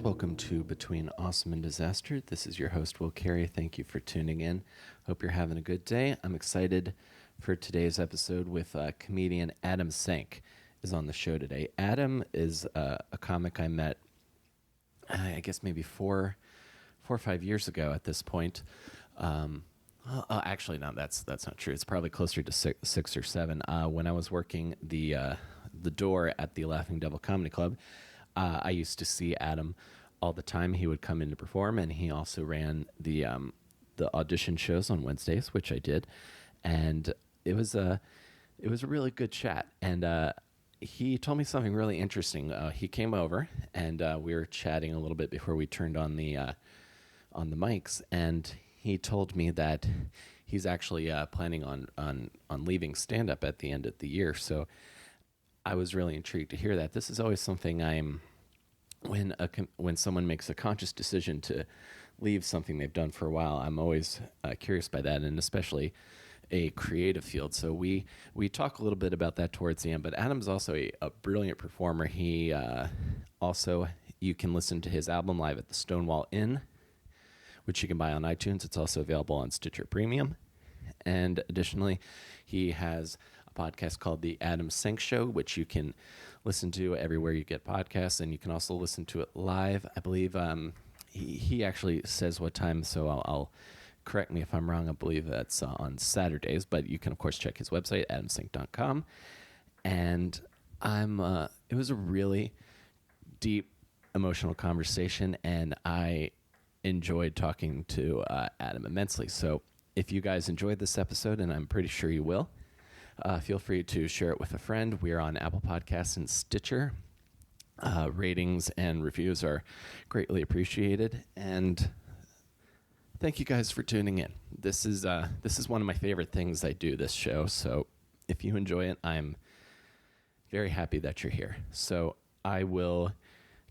Welcome to Between Awesome and Disaster. This is your host, Will Carey. Thank you for tuning in. Hope you're having a good day. I'm excited for today's episode with comedian Adam Sank is on the show today. Adam is a comic I met, I guess maybe four or 5 years ago at this point. Actually, no, that's not true. It's probably closer to six or seven. When I was working the door at the Laughing Devil Comedy Club, I used to see Adam all the time. He would come in to perform, and he also ran the audition shows on Wednesdays, which I did, and it was a really good chat. And he told me something really interesting. He came over, and we were chatting a little bit before we turned on the mics, and he told me that he's actually planning on leaving stand-up at the end of the year. So I was really intrigued to hear that. This is always something when someone makes a conscious decision to leave something they've done for a while, I'm always curious by that, and especially a creative field. So we talk a little bit about that towards the end, but Adam's also a brilliant performer. He also, you can listen to his album live at the Stonewall Inn, which you can buy on iTunes. It's also available on Stitcher Premium. And additionally, he has a podcast called The Adam Sank Show, which you can listen to everywhere you get podcasts, and you can also listen to it live. I believe he actually says what time, so I'll correct me if I'm wrong. I believe that's on Saturdays, but you can, of course, check his website, adamsank.com. And it was a really deep, emotional conversation, and I enjoyed talking to Adam immensely. So if you guys enjoyed this episode, and I'm pretty sure you will, feel free to share it with a friend. We are on Apple Podcasts and Stitcher. Ratings and reviews are greatly appreciated. And thank you guys for tuning in. This is one of my favorite things I do, this show. So if you enjoy it, I'm very happy that you're here. So I will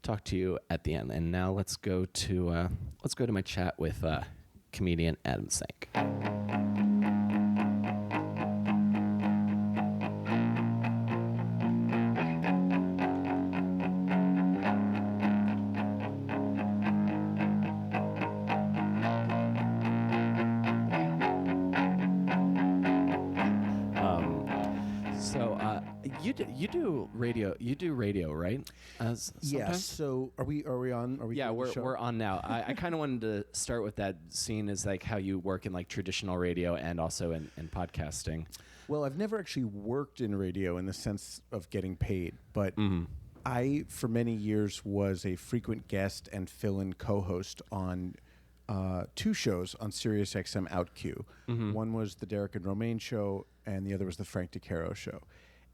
talk to you at the end. And now let's go to my chat with comedian Adam Sank. You do radio. You do radio, right? Yes. So are we on? Yeah, we're on now. I kind of wanted to start with that scene, is like how you work in like traditional radio and also in podcasting. Well, I've never actually worked in radio in the sense of getting paid, but I, for many years, was a frequent guest and fill-in co-host on two shows on Sirius XM OutQ. One was the Derek and Romaine show, and the other was the Frank DeCaro show.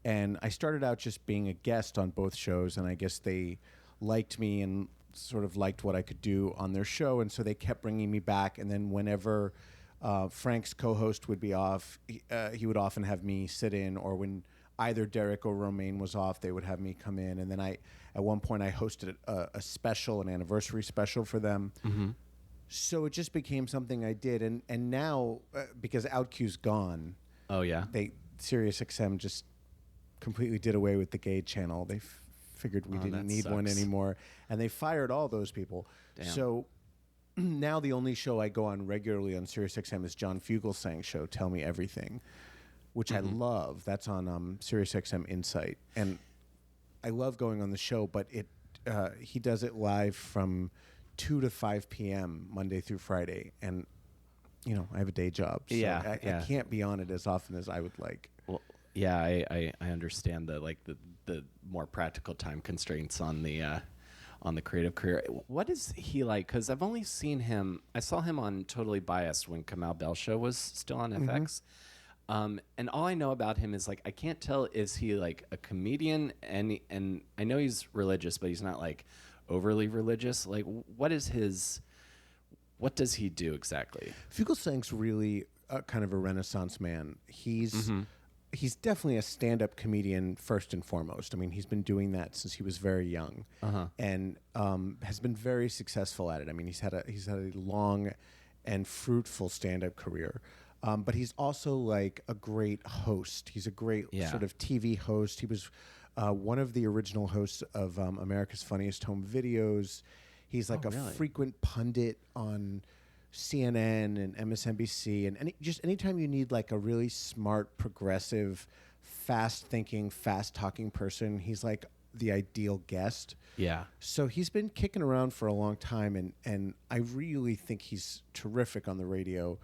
And I started out just being a guest on both shows, and I guess they liked me and sort of liked what I could do on their show, and so they kept bringing me back. And then whenever Frank's co-host would be off, he would often have me sit in, or when either Derek or Romaine was off, they would have me come in. And then at one point, I hosted a special, an anniversary special for them. So it just became something I did. And now, because OutQ's gone, Sirius XM just completely did away with the gay channel. They figured we didn't need one anymore, and they fired all those people. Damn. So now the only show I go on regularly on SiriusXM is John Fugelsang's show, Tell Me Everything, which I love. That's on SiriusXM Insight, and I love going on the show. But he does it live from 2 to 5 p.m. Monday through Friday, and I have a day job, so I can't be on it as often as I would like. Well, yeah, I understand the more practical time constraints on the creative career. What is he like? Because I've only seen him. I saw him on Totally Biased when Kamau Bell show was still on FX. And all I know about him is like I can't tell, is he like a comedian? And I know he's religious, but he's not like overly religious. Like what does he do exactly? Fugelsang's really kind of a Renaissance man. He's definitely a stand-up comedian first and foremost. I mean, he's been doing that since he was very young, and has been very successful at it. I mean, he's had a long and fruitful stand-up career. But he's also like a great host. He's a great sort of TV host. He was one of the original hosts of America's Funniest Home Videos. He's like really? frequent pundit on CNN and MSNBC, and anytime you need like a really smart, progressive, fast-thinking, fast-talking person, he's like the ideal guest. Yeah. So he's been kicking around for a long time, and I really think he's terrific on the radio.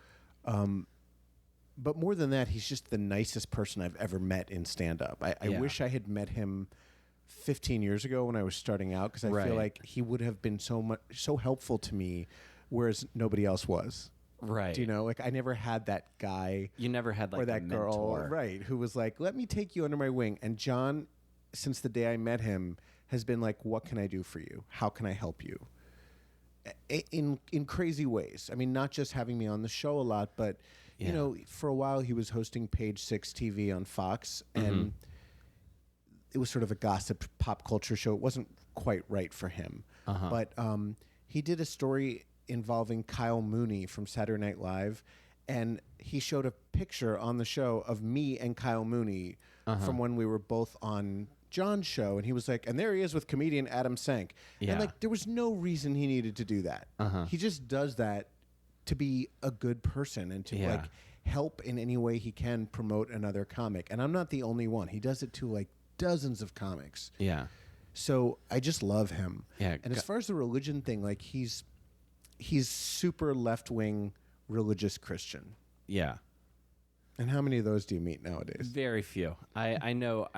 But more than that, he's just the nicest person I've ever met in stand-up. I wish I had met him 15 years ago when I was starting out, because I feel like he would have been so helpful to me, whereas nobody else was. Right. Do you know? Like, I never had that guy. You never had like or that a girl, mentor. right? Who was like, "Let me take you under my wing." And John, since the day I met him, has been like, "What can I do for you? How can I help you?" In crazy ways. I mean, not just having me on the show a lot, but you know, for a while he was hosting Page 6 TV on Fox, and it was sort of a gossip pop culture show. It wasn't quite right for him, but he did a story involving Kyle Mooney from Saturday Night Live, and he showed a picture on the show of me and Kyle Mooney from when we were both on John's show, and he was like, and there he is with comedian Adam Sank. And like, there was no reason he needed to do that. He just does that to be a good person and to like help in any way he can promote another comic. And I'm not the only one. He does it to like dozens of comics. Yeah. So I just love him. Yeah. And as far as the religion thing, like he's super left-wing religious Christian. Yeah. And how many of those do you meet nowadays? Very few. I know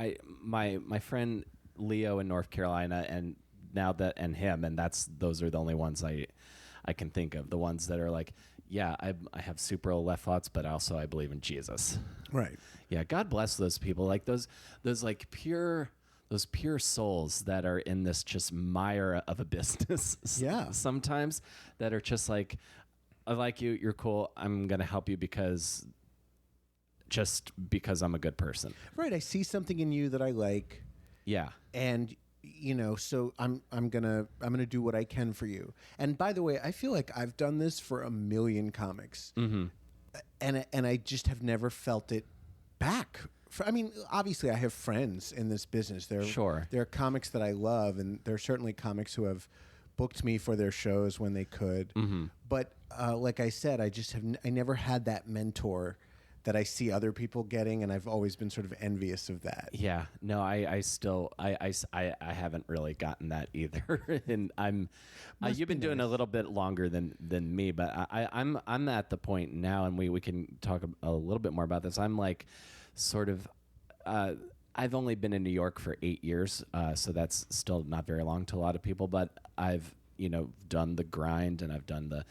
my friend Leo in North Carolina, and him, and those are the only ones I can think of. The ones that are like, yeah, I have super left thoughts, but also I believe in Jesus. Right. Yeah. God bless those people. Like those like pure souls that are in this just mire of a business. Yeah. Sometimes that are just like, I like you. You're cool. I'm going to help you because I'm a good person. Right. I see something in you that I like. Yeah. And you know, so I'm gonna do what I can for you. And by the way, I feel like I've done this for a million comics, and I just have never felt it back. I mean, obviously, I have friends in this business. There are comics that I love, and there are certainly comics who have booked me for their shows when they could. But like I said, I never had that mentor that I see other people getting, and I've always been sort of envious of that. Yeah, no, I haven't really gotten that either, and you've been doing a little bit longer than me, but I'm at the point now, and we can talk a little bit more about this. I'm like, sort of, I've only been in New York for 8 years, so that's still not very long to a lot of people, but I've done the grind, and I've done the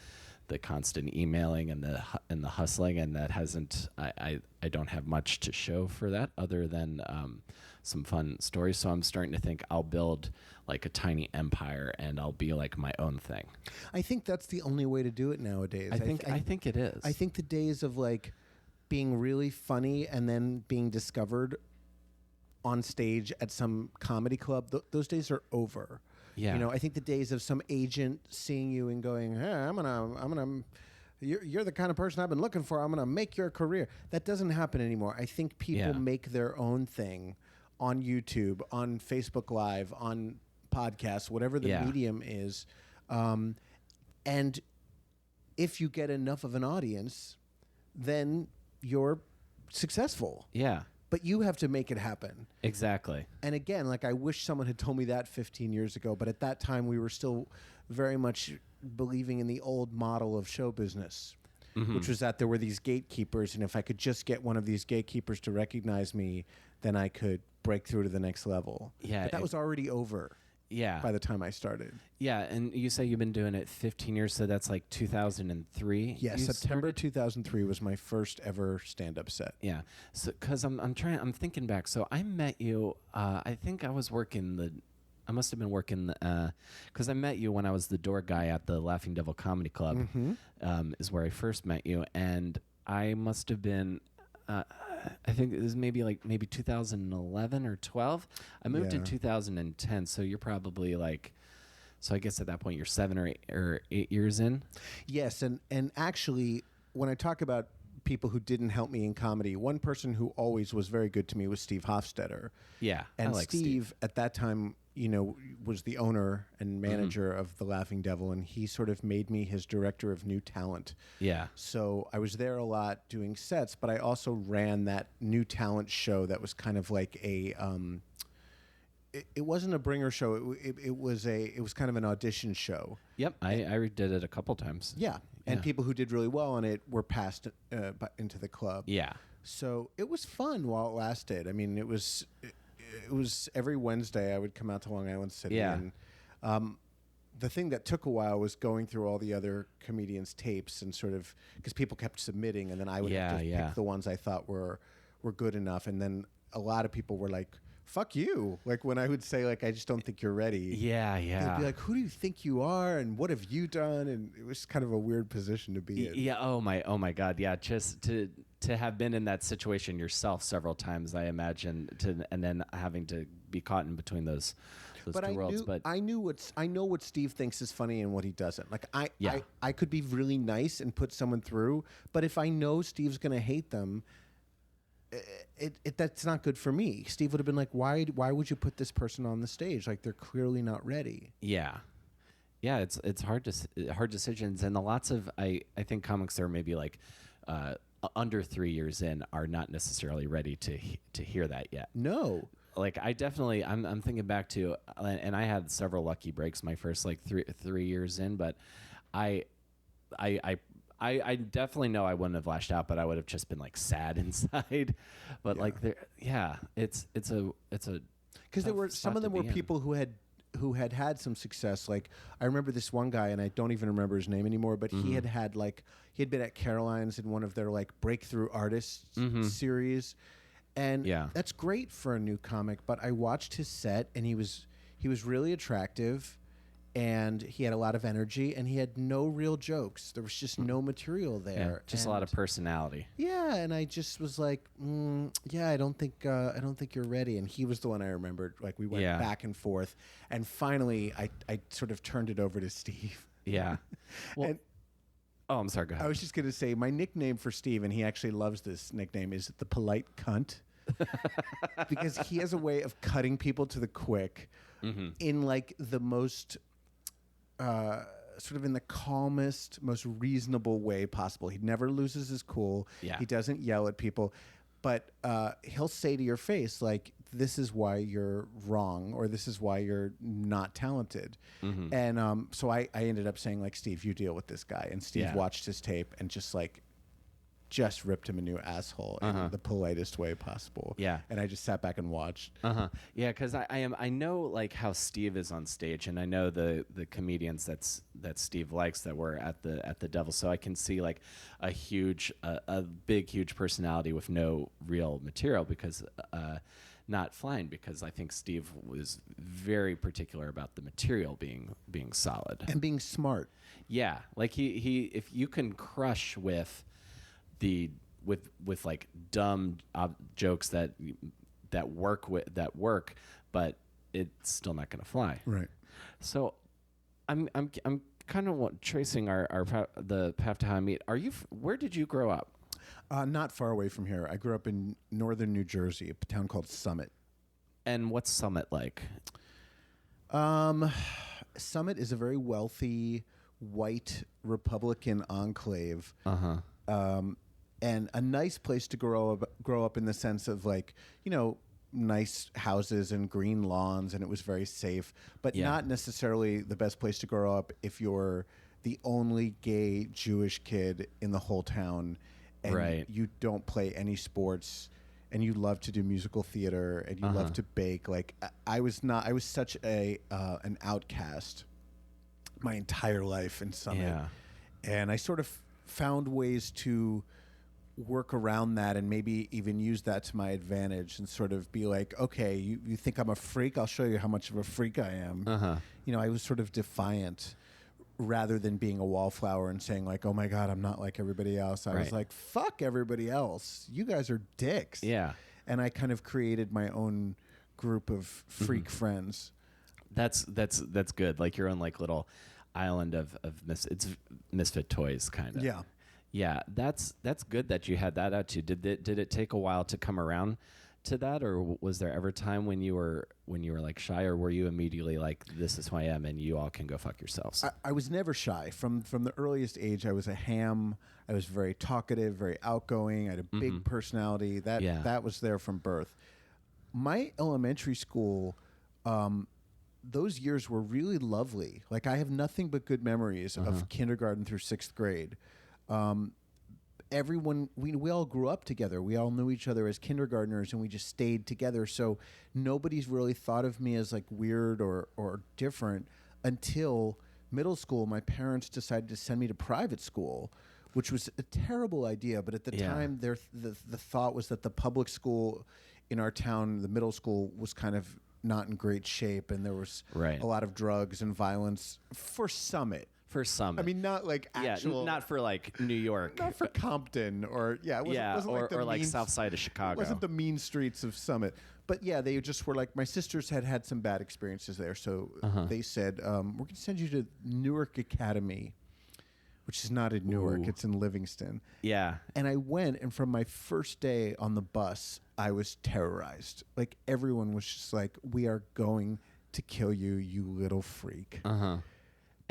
constant emailing and the hustling, and that hasn't. I don't have much to show for that other than some fun stories. So I'm starting to think I'll build like a tiny empire, and I'll be like my own thing. I think that's the only way to do it nowadays. I think it is. I think the days of like being really funny and then being discovered on stage at some comedy club, those days are over. Yeah. You know, I think the days of some agent seeing you and going, "Hey, I'm gonna, you're the kind of person I've been looking for. I'm gonna make your career." That doesn't happen anymore. I think people make their own thing on YouTube, on Facebook Live, on podcasts, whatever the medium is, and if you get enough of an audience, then you're successful. Yeah. But you have to make it happen. Exactly. And again, like I wish someone had told me that 15 years ago, but at that time we were still very much believing in the old model of show business, which was that there were these gatekeepers, and if I could just get one of these gatekeepers to recognize me, then I could break through to the next level. Yeah. But that was already over. Yeah. By the time I started. Yeah, and you say you've been doing it 15 years, so that's like 2003. Yes, September 2003 was my first ever stand-up set. Yeah, so because I'm thinking back. So I met you. I think I was working I must have been working because I met you when I was the door guy at the Laughing Devil Comedy Club. Is where I first met you, and I must have been. I think it was maybe 2011 or 12. I moved in 2010, so you're probably like, so I guess at that point you're 7 or 8 years in. Yes, and actually, when I talk about people who didn't help me in comedy. One person who always was very good to me was Steve Hofstetter. Yeah, And I like Steve at that time, was the owner and manager of the Laughing Devil, and he sort of made me his director of new talent. Yeah. So I was there a lot doing sets, but I also ran that new talent show that was kind of like a it wasn't a bringer show. It was kind of an audition show. Yep, I did it a couple times. Yeah, and people who did really well on it were passed into the club. Yeah. So it was fun while it lasted. I mean, it was every Wednesday I would come out to Long Island City. Yeah. And the thing that took a while was going through all the other comedians' tapes and sort of because people kept submitting, and then I would have to pick the ones I thought were good enough, and then a lot of people were like, fuck you. Like when I would say like, I just don't think you're ready. Yeah, yeah. They'd be like, who do you think you are? And what have you done? And it was kind of a weird position to be in. Yeah. Oh my God. Yeah. Just to have been in that situation yourself several times, I imagine, and then having to be caught in between those but two worlds. But I know what Steve thinks is funny and what he doesn't. Like I could be really nice and put someone through, but if I know Steve's going to hate them, that's not good for me. Steve would have been like, why would you put this person on the stage? Like they're clearly not ready. Yeah. It's hard decisions, and lots of I think comics are maybe like under 3 years in are not necessarily ready to hear that yet. No. Like I definitely I'm thinking back to, and I had several lucky breaks my first like three years in, but I definitely know I wouldn't have lashed out, but I would have just been like sad inside. But like it's a because there were some of them were people who had some success. Like I remember this one guy, and I don't even remember his name anymore, but he had been at Caroline's in one of their like breakthrough artists series, and that's great for a new comic. But I watched his set, and he was really attractive. And he had a lot of energy, and he had no real jokes. There was just no material there. Just a lot of personality. Yeah, and I just was like, I don't think you're ready. And he was the one I remembered. Like we went back and forth, and finally, I sort of turned it over to Steve. Yeah. Well, I'm sorry. Go ahead. I was just gonna say my nickname for Steve, and he actually loves this nickname, is the polite cunt, because he has a way of cutting people to the quick in like the most. Sort of in the calmest, most reasonable way possible. He never loses his cool. Yeah. He doesn't yell at people, but he'll say to your face, like, this is why you're wrong, or this is why you're not talented. And so I ended up saying, like, Steve, you deal with this guy. And Steve watched his tape and just ripped him a new asshole in the politest way possible. Yeah. And I just sat back and watched. Yeah, because I know like how Steve is on stage, and I know the comedians that Steve likes that were at the Devil, so I can see like a big huge personality with no real material because not flying, because I think Steve was very particular about the material being solid and being smart. Yeah, like he if you can crush with like dumb jokes that work, but it's still not going to fly. Right. So, I'm kind of tracing the path to how I meet. Where did you grow up? Not far away from here. I grew up in northern New Jersey, a town called Summit. And what's Summit like? Summit is a very wealthy white Republican enclave. And a nice place to grow up in the sense of like, nice houses and green lawns, and it was very safe, but not necessarily the best place to grow up if you're the only gay Jewish kid in the whole town, and you don't play any sports, and you love to do musical theater, and you love to bake. Like I was such an outcast my entire life in Summit, and I sort of found ways to work around that and maybe even use that to my advantage and sort of be like, okay, you think I'm a freak? I'll show you how much of a freak I am. I was sort of defiant rather than being a wallflower and saying like, oh my God, I'm not like everybody else. I was like, fuck everybody else. You guys are dicks. Yeah. And I kind of created my own group of freak friends. That's good. Like your own like little island of it's misfit toys kind of. Yeah. Yeah, that's good that you had that attitude. Did it take a while to come around to that, or was there ever a time when you were like shy, or were you immediately like, this is who I am and you all can go fuck yourselves? I was never shy. From the earliest age, I was a ham. I was very talkative, very outgoing. I had a big personality. That was there from birth. My elementary school, those years were really lovely. Like, I have nothing but good memories of kindergarten through 6th grade. Everyone, we all grew up together. We all knew each other as kindergartners, and we just stayed together. So nobody's really thought of me as like weird or different until middle school. My parents decided to send me to private school, which was a terrible idea. But at the time, the thought was that the public school in our town, the middle school, was kind of not in great shape, and there was a lot of drugs and violence for Summit. For Summit. I mean, not like actual... not for like New York. Not for Compton or... Yeah, it wasn't or like south side of Chicago. It wasn't the mean streets of Summit. But yeah, they just were like... My sisters had some bad experiences there, so they said, we're going to send you to Newark Academy, which is not in Newark. It's in Livingston. Yeah. And I went, and from my first day on the bus, I was terrorized. Like, everyone was just like, we are going to kill you, you little freak.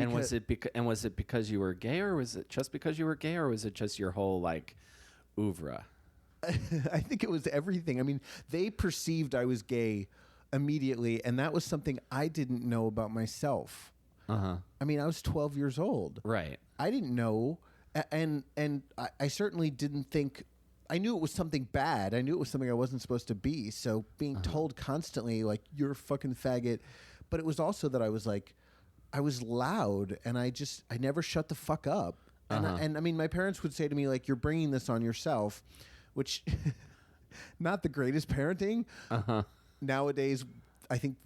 And was it because you were gay, or was it just because you were gay, or was it just your whole like oeuvre? I think it was everything. I mean, they perceived I was gay immediately, and that was something I didn't know about myself. I mean, I was 12 years old. Right. I didn't know, and I certainly didn't think. I knew it was something bad. I knew it was something I wasn't supposed to be. So being told constantly like, you're a fucking faggot, but it was also that I was like, I was loud, and I never shut the fuck up. And I mean, my parents would say to me, like, you're bringing this on yourself, which not the greatest parenting. Nowadays, I think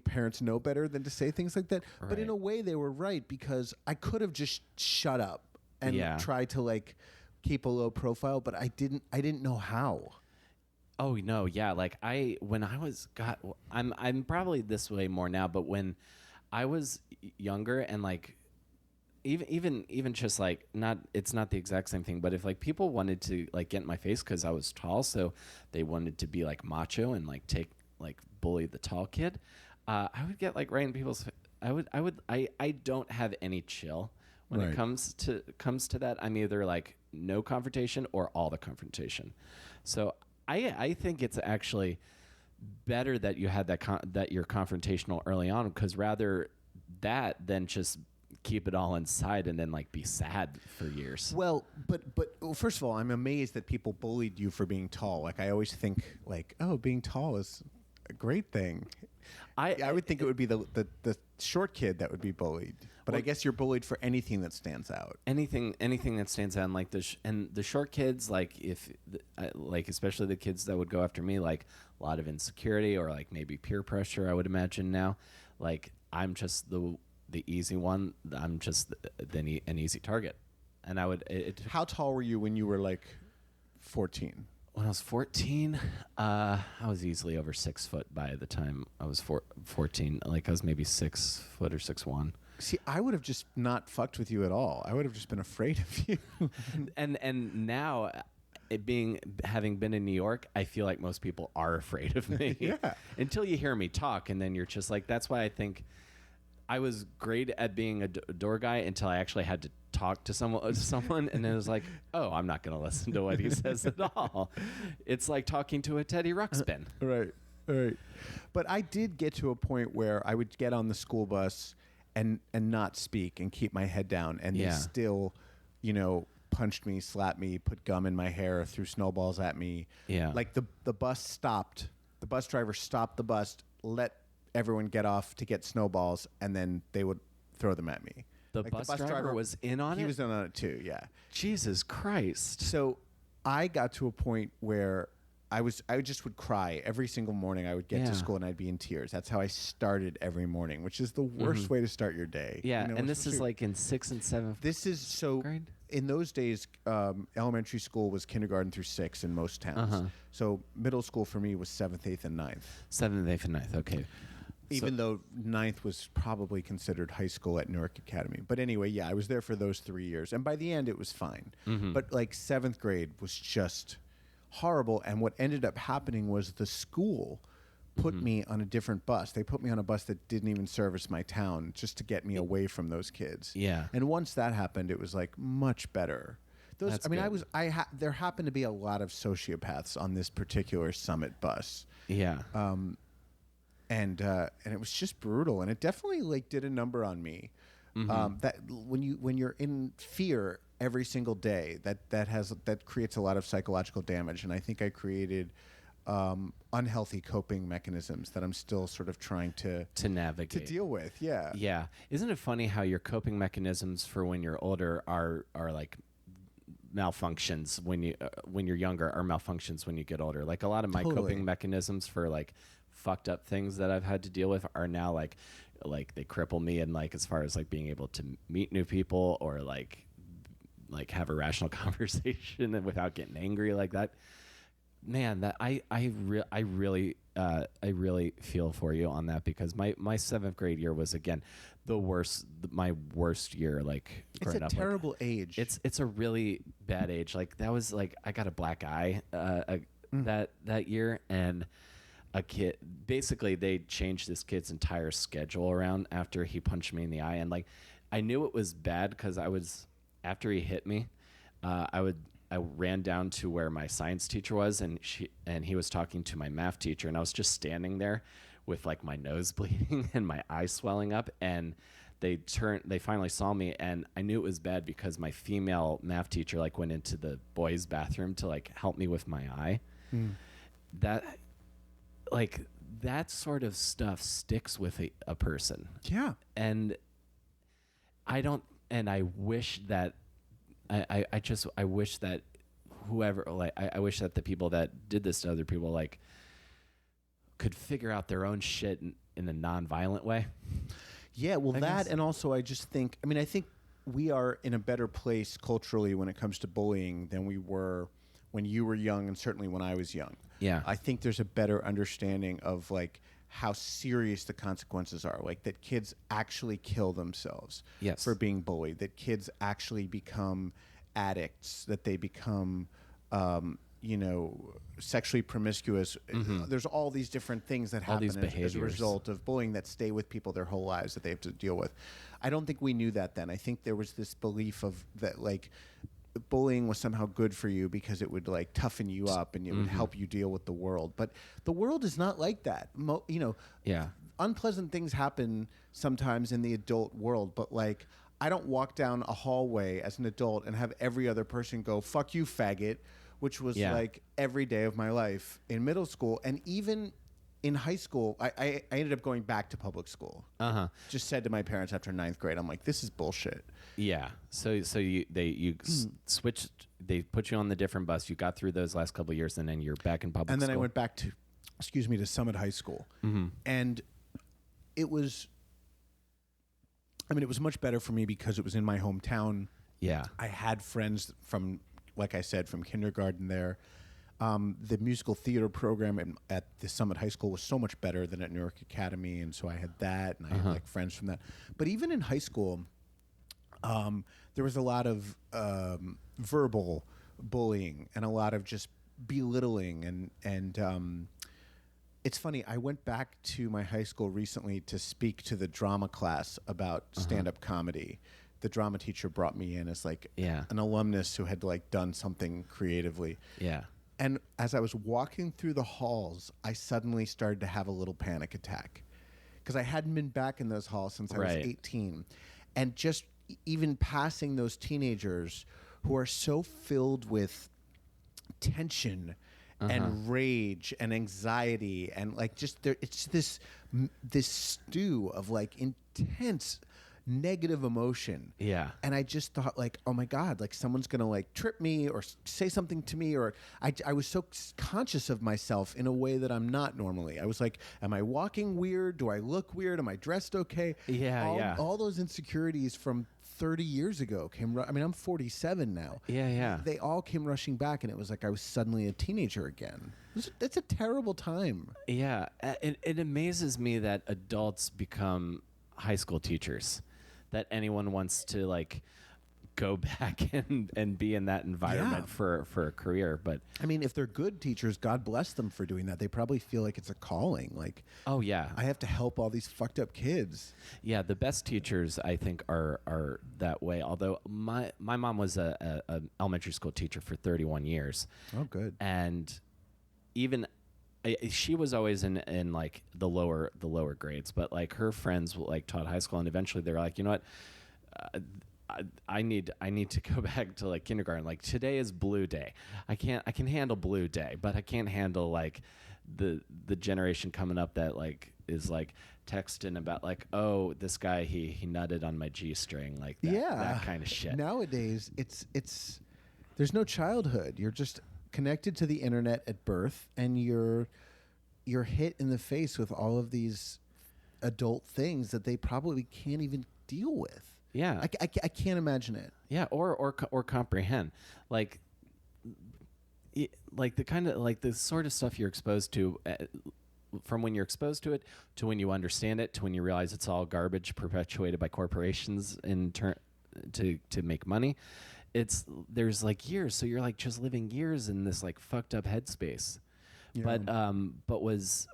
parents know better than to say things like that. Right. But in a way, they were right, because I could have just shut up and tried to like keep a low profile, but I didn't know how. Oh no, yeah. Like I'm probably this way more now, but when I was younger, and like even just like it's not the exact same thing, but if like people wanted to like get in my face because I was tall, so they wanted to be like macho and like bully the tall kid, I would get like right in people's. I don't have any chill when it comes to that. I'm either like no confrontation or all the confrontation. So I think it's actually better that you had that you're confrontational early on, because rather that than just keep it all inside and then like be sad for years. Well, but first of all, I'm amazed that people bullied you for being tall. Like, I always think like, oh, being tall is a great thing. I would think it would be the short kid that would be bullied. But I guess you're bullied for anything that stands out. Anything that stands out, and like the short kids, like like especially the kids that would go after me, like a lot of insecurity or like maybe peer pressure. I would imagine now, like I'm just the easy one. I'm just an easy target, and I would. How tall were you when you were like 14? When I was 14, I was easily over 6 foot by the time I was 14. Like I was maybe 6 foot or 6'1". See, I would have just not fucked with you at all. I would have just been afraid of you. and now, having been in New York, I feel like most people are afraid of me. Yeah. Until you hear me talk, and then you're just like, that's why I think I was great at being a door guy until I actually had to talk to someone, and it was like, oh, I'm not going to listen to what he says at all. It's like talking to a Teddy Ruxpin. Right. But I did get to a point where I would get on the school bus and not speak and keep my head down, and they still, punched me, slapped me, put gum in my hair, threw snowballs at me. Yeah. Like the bus stopped. The bus driver stopped the bus, let everyone get off to get snowballs, and then they would throw them at me. The bus driver was in on it? He was in on it too, yeah. Jesus Christ. So I got to a point where I just would cry every single morning. I would get to school and I'd be in tears. That's how I started every morning, which is the worst way to start your day. Yeah, and this is like in 6th and 7th. This is so. Grade? In those days, elementary school was kindergarten through 6 in most towns. So middle school for me was 7th, 8th, and 9th. 7th, 8th, and 9th. Okay. Even though ninth was probably considered high school at Newark Academy. But anyway, yeah, I was there for those 3 years. And by the end, it was fine. But like seventh grade was just horrible. And what ended up happening was the school put me on a different bus. They put me on a bus that didn't even service my town just to get me away from those kids. Yeah. And once that happened, it was like much better. That's I mean, good. there happened to be a lot of sociopaths on this particular Summit bus. Yeah. And it was just brutal, and it definitely like did a number on me. That when you're in fear every single day, that creates a lot of psychological damage, and I think I created unhealthy coping mechanisms that I'm still sort of trying to navigate, to deal with. Yeah, yeah. Isn't it funny how your coping mechanisms for when you're older are like malfunctions when you're younger, are malfunctions when you get older? Like a lot of my coping mechanisms for like fucked up things that I've had to deal with are now like they cripple me, and like as far as like being able to meet new people or like have a rational conversation and without getting angry like that. Man, that I really feel for you on that, because my seventh grade year was again my worst year. Like it's growing a up, terrible like, age. It's a really bad age. Like that was like I got a black eye that year, and a kid, basically they changed this kid's entire schedule around after he punched me in the eye, and like I knew it was bad because after he hit me, I ran down to where my science teacher was, and he was talking to my math teacher, and I was just standing there with like my nose bleeding and my eye swelling up, and they finally saw me, and I knew it was bad because my female math teacher like went into the boys' bathroom to like help me with my eye. That sort of stuff sticks with a person. Yeah. And I wish that I wish that whoever, like, I wish that the people that did this to other people, like, could figure out their own shit in a non-violent way. Yeah, well, I guess. and also I just think, I think we are in a better place culturally when it comes to bullying than we were when you were young, and certainly when I was young. Yeah. I think there's a better understanding of like how serious the consequences are, like that kids actually kill themselves for being bullied, that kids actually become addicts, that they become sexually promiscuous. There's all these different things that happen as a result of bullying that stay with people their whole lives that they have to deal with. I don't think we knew that then. I think there was this belief of that, like, bullying was somehow good for you because it would like toughen you up and it would help you deal with the world. But the world is not like that. Unpleasant things happen sometimes in the adult world, but like I don't walk down a hallway as an adult and have every other person go, "Fuck you, faggot," which was like every day of my life in middle school. And even in high school, I ended up going back to public school. Just said to my parents after ninth grade, I'm like, this is bullshit. Yeah. So you switched. They put you on the different bus. You got through those last couple of years, and then you're back in public school. And then I went back to, to Summit High School. And it was, it was much better for me because it was in my hometown. Yeah. I had friends from, like I said, from kindergarten there. The musical theater program at the Summit High School was so much better than at Newark Academy, and so I had that, and I had like friends from that. But even in high school, there was a lot of verbal bullying and a lot of just belittling, and it's funny. I went back to my high school recently to speak to the drama class about stand-up comedy. The drama teacher brought me in as like an alumnus who had like done something creatively. Yeah. And as I was walking through the halls, I suddenly started to have a little panic attack because I hadn't been back in those halls since I was 18. And just even passing those teenagers who are so filled with tension and rage and anxiety and like just it's this stew of like intense negative emotion. Yeah. And I just thought like, oh my God, like someone's going to like trip me or say something to me, or I was so conscious of myself in a way that I'm not normally. I was like, am I walking weird? Do I look weird? Am I dressed okay? Yeah. All those insecurities from 30 years ago came, I'm 47 now. Yeah. They all came rushing back, and it was like I was suddenly a teenager again. It's a terrible time. Yeah, it amazes me that adults become high school teachers, that anyone wants to like go back and be in that environment for a career. But I mean, if they're good teachers, God bless them for doing that. They probably feel like it's a calling. Like, oh yeah, I have to help all these fucked up kids. yeah, the best teachers I think are that way. Although my mom was a elementary school teacher for 31 years. Oh, good. And even she was always in like the lower grades, but like her friends like taught high school, and eventually they were like, you know what, I need to go back to like kindergarten. Like today is blue day. I can handle blue day, but I can't handle like the generation coming up that like is like texting about like, oh, this guy he nutted on my G string, like that, that kind of shit. Nowadays it's there's no childhood. You're just connected to the internet at birth, and you're hit in the face with all of these adult things that they probably can't even deal with. Yeah, I can't imagine it. Yeah, or comprehend, like the kind of like the sort of stuff you're exposed to, from when you're exposed to it to when you understand it to when you realize it's all garbage perpetuated by corporations to make money. There's like years, so you're like just living years in this like fucked up headspace. Yeah. But was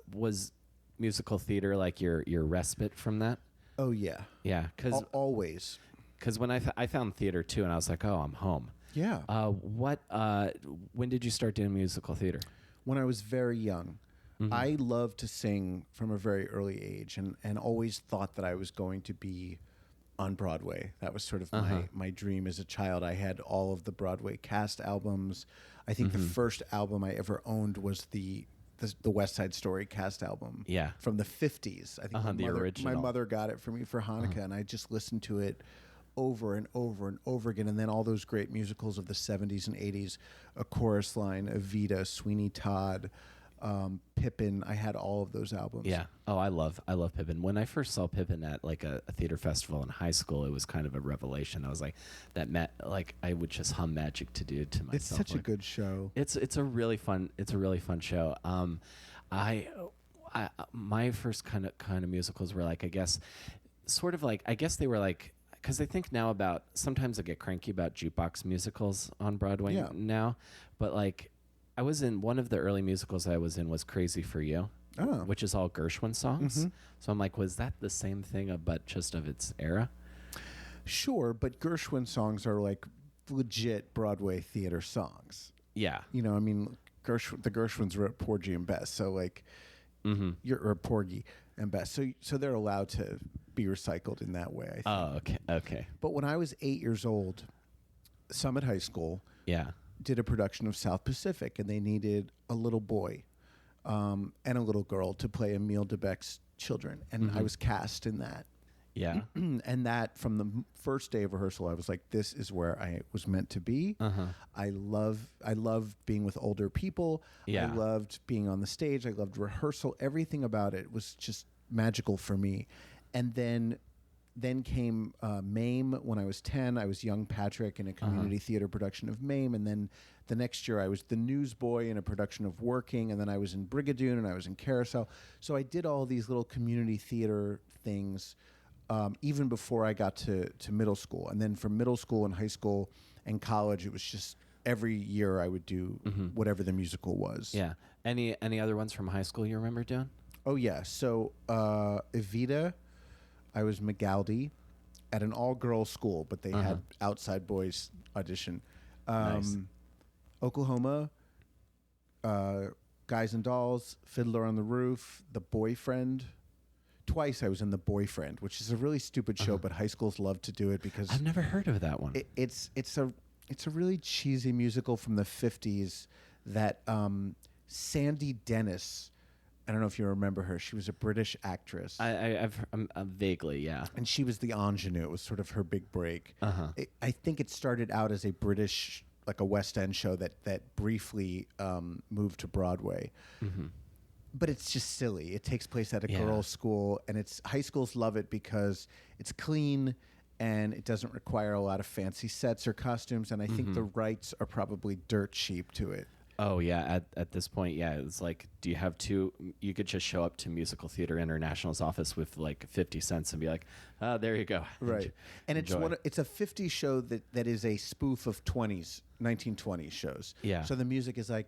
musical theater like your respite from that? Oh yeah, yeah, because always. Because when I found theater too, and I was like, oh, I'm home. Yeah. When did you start doing musical theater? When I was very young. Mm-hmm. I loved to sing from a very early age, and always thought that I was going to be on Broadway. That was sort of my dream as a child. I had all of the Broadway cast albums. I think the first album I ever owned was the West Side Story cast album. Yeah. From the 50s. I think the original. My mother got it for me for Hanukkah, and I just listened to it over and over and over again. And then all those great musicals of the 70s and 80s, A Chorus Line, Evita, Sweeney Todd, Pippin. I had all of those albums. Yeah. Oh, I love Pippin. When I first saw Pippin at like a theater festival in high school, it was kind of a revelation. I was like, like I would just hum Magic to Do to myself. It's such a good show. It's a really fun show. My first kind of musicals were like, I guess they were like, because I think now about, sometimes I get cranky about jukebox musicals on Broadway now, but like I was in one of the early musicals I was in was Crazy for You, which is all Gershwin songs. Mm-hmm. So I'm like, was that the same thing but just of its era? Sure, but Gershwin songs are like legit Broadway theater songs. Yeah. You know, I mean, the Gershwins wrote Porgy and Bess, so like, or Porgy and Bess, so they're allowed to be recycled in that way, I think. Oh, okay. But when I was 8 years old, Summit High School did a production of South Pacific, and they needed a little boy and a little girl to play Emile Debec's children, and I was cast in that. Yeah. And that, from the first day of rehearsal, I was like, this is where I was meant to be. I love being with older people. Yeah. I loved being on the stage. I loved rehearsal. Everything about it was just magical for me. And then came MAME when I was 10. I was young Patrick in a community theater production of MAME. And then the next year I was the newsboy in a production of Working. And then I was in Brigadoon, and I was in Carousel. So I did all these little community theater things even before I got to middle school. And then from middle school and high school and college, it was just every year I would do whatever the musical was. Yeah. Any other ones from high school you remember doing? Oh, yeah. So Evita, I was McGaldy at an all-girls school, but they had outside boys audition. Nice. Oklahoma, Guys and Dolls, Fiddler on the Roof, The Boyfriend. Twice I was in The Boyfriend, which is a really stupid show, but high schools love to do it because I've never heard of that one. It's a really cheesy musical from the 50s that Sandy Dennis, I don't know if you remember her. She was a British actress. I'm vaguely, yeah. And she was the ingenue. It was sort of her big break. I think it started out as a British, like a West End show that briefly moved to Broadway. But it's just silly. It takes place at a girls' school, and high schools love it because it's clean and it doesn't require a lot of fancy sets or costumes. And I think the rights are probably dirt cheap to it. Oh yeah, at this point, yeah, it's like, do you have two? You could just show up to Musical Theater International's office with like 50 cents and be like, "Ah, there you go." Right. And Enjoy. it's a 50s show that is a spoof of 1920s shows. Yeah. So the music is like,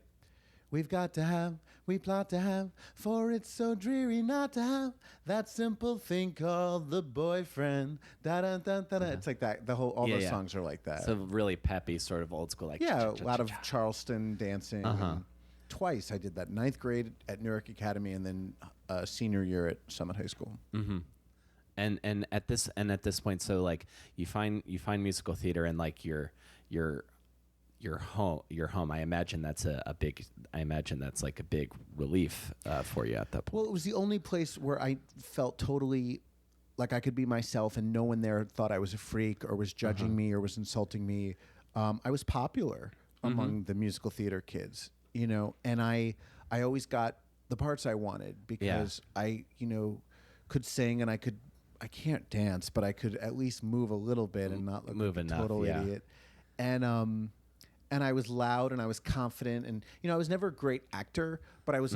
we've got to have, we plot to have, for it's so dreary not to have that simple thing called the boyfriend. Da da da da da. It's like that. All those songs are like that. So really peppy, sort of old school, like Yeah, a lot of Charleston dancing. And twice I did that. 9th grade at Newark Academy, and then senior year at Summit High School. Mm-hmm. And at this point, so like you find musical theater, and like your home. I imagine that's like a big relief for you at that point. Well, it was the only place where I felt totally like I could be myself, and no one there thought I was a freak or was judging me or was insulting me. I was popular among the musical theater kids, you know, and I always got the parts I wanted because I, you know, could sing, and I can't dance, but I could at least move a little bit and not look like a total idiot. And I was loud, and I was confident, and you know, I was never a great actor, but I was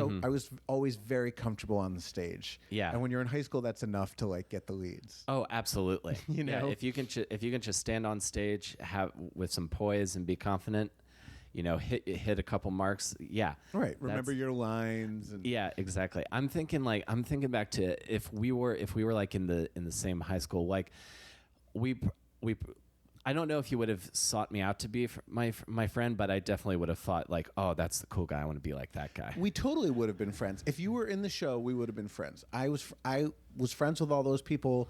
always very comfortable on the stage. Yeah. And when you're in high school, that's enough to like get the leads. Oh, absolutely. You know? Yeah, if you can just stand on stage, have with some poise and be confident, you know, hit a couple marks. Yeah. Right. Remember your lines. And yeah, exactly. I'm thinking back to if we were like in the same high school, like we. I don't know if you would have sought me out to be my friend, but I definitely would have thought like, oh, that's the cool guy. I want to be like that guy. We totally would have been friends. If you were in the show, we would have been friends. I was friends with all those people.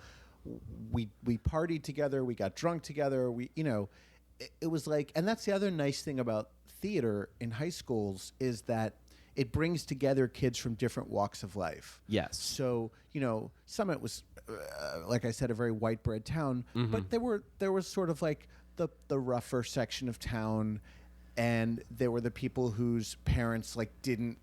We partied together. We got drunk together. It was like, and that's the other nice thing about theater in high schools is that it brings together kids from different walks of life. Yes. So, you know, Summit was, like I said, a very white bread town, but there was sort of like the rougher section of town, and there were the people whose parents like didn't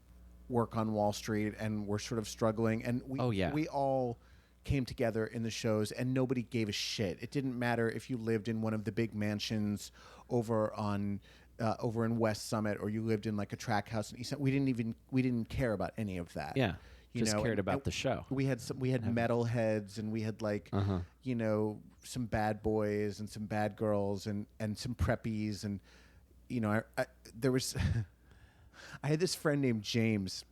work on Wall Street and were sort of struggling, and we all came together in the shows, and nobody gave a shit. It didn't matter if you lived in one of the big mansions over in West Summit, or you lived in like a track house in East Summit. We didn't care about any of that. Yeah. Just cared about the show. We had metalheads, and we had like you know, some bad boys and some bad girls and some preppies, and you know, there was I had this friend named James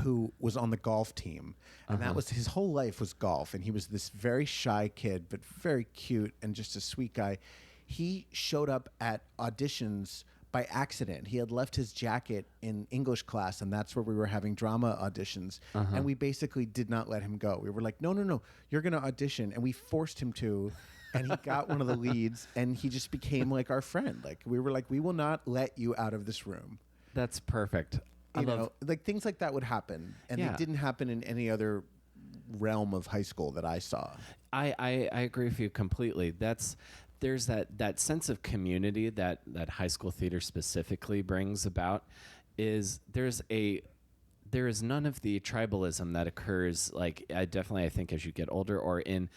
who was on the golf team, and that was his whole life was golf, and he was this very shy kid but very cute and just a sweet guy. He showed up at auditions by accident. He had left his jacket in English class, and that's where we were having drama auditions. And we basically did not let him go. We were like, no, you're going to audition. And we forced him to, and he got one of the leads, and he just became like our friend. Like, we were like, we will not let you out of this room. That's perfect. You know, like things like that would happen, and it didn't happen in any other realm of high school that I saw. I agree with you completely. There's that sense of community that high school theater specifically brings about. There is none of the tribalism that occurs, like I think as you get older or in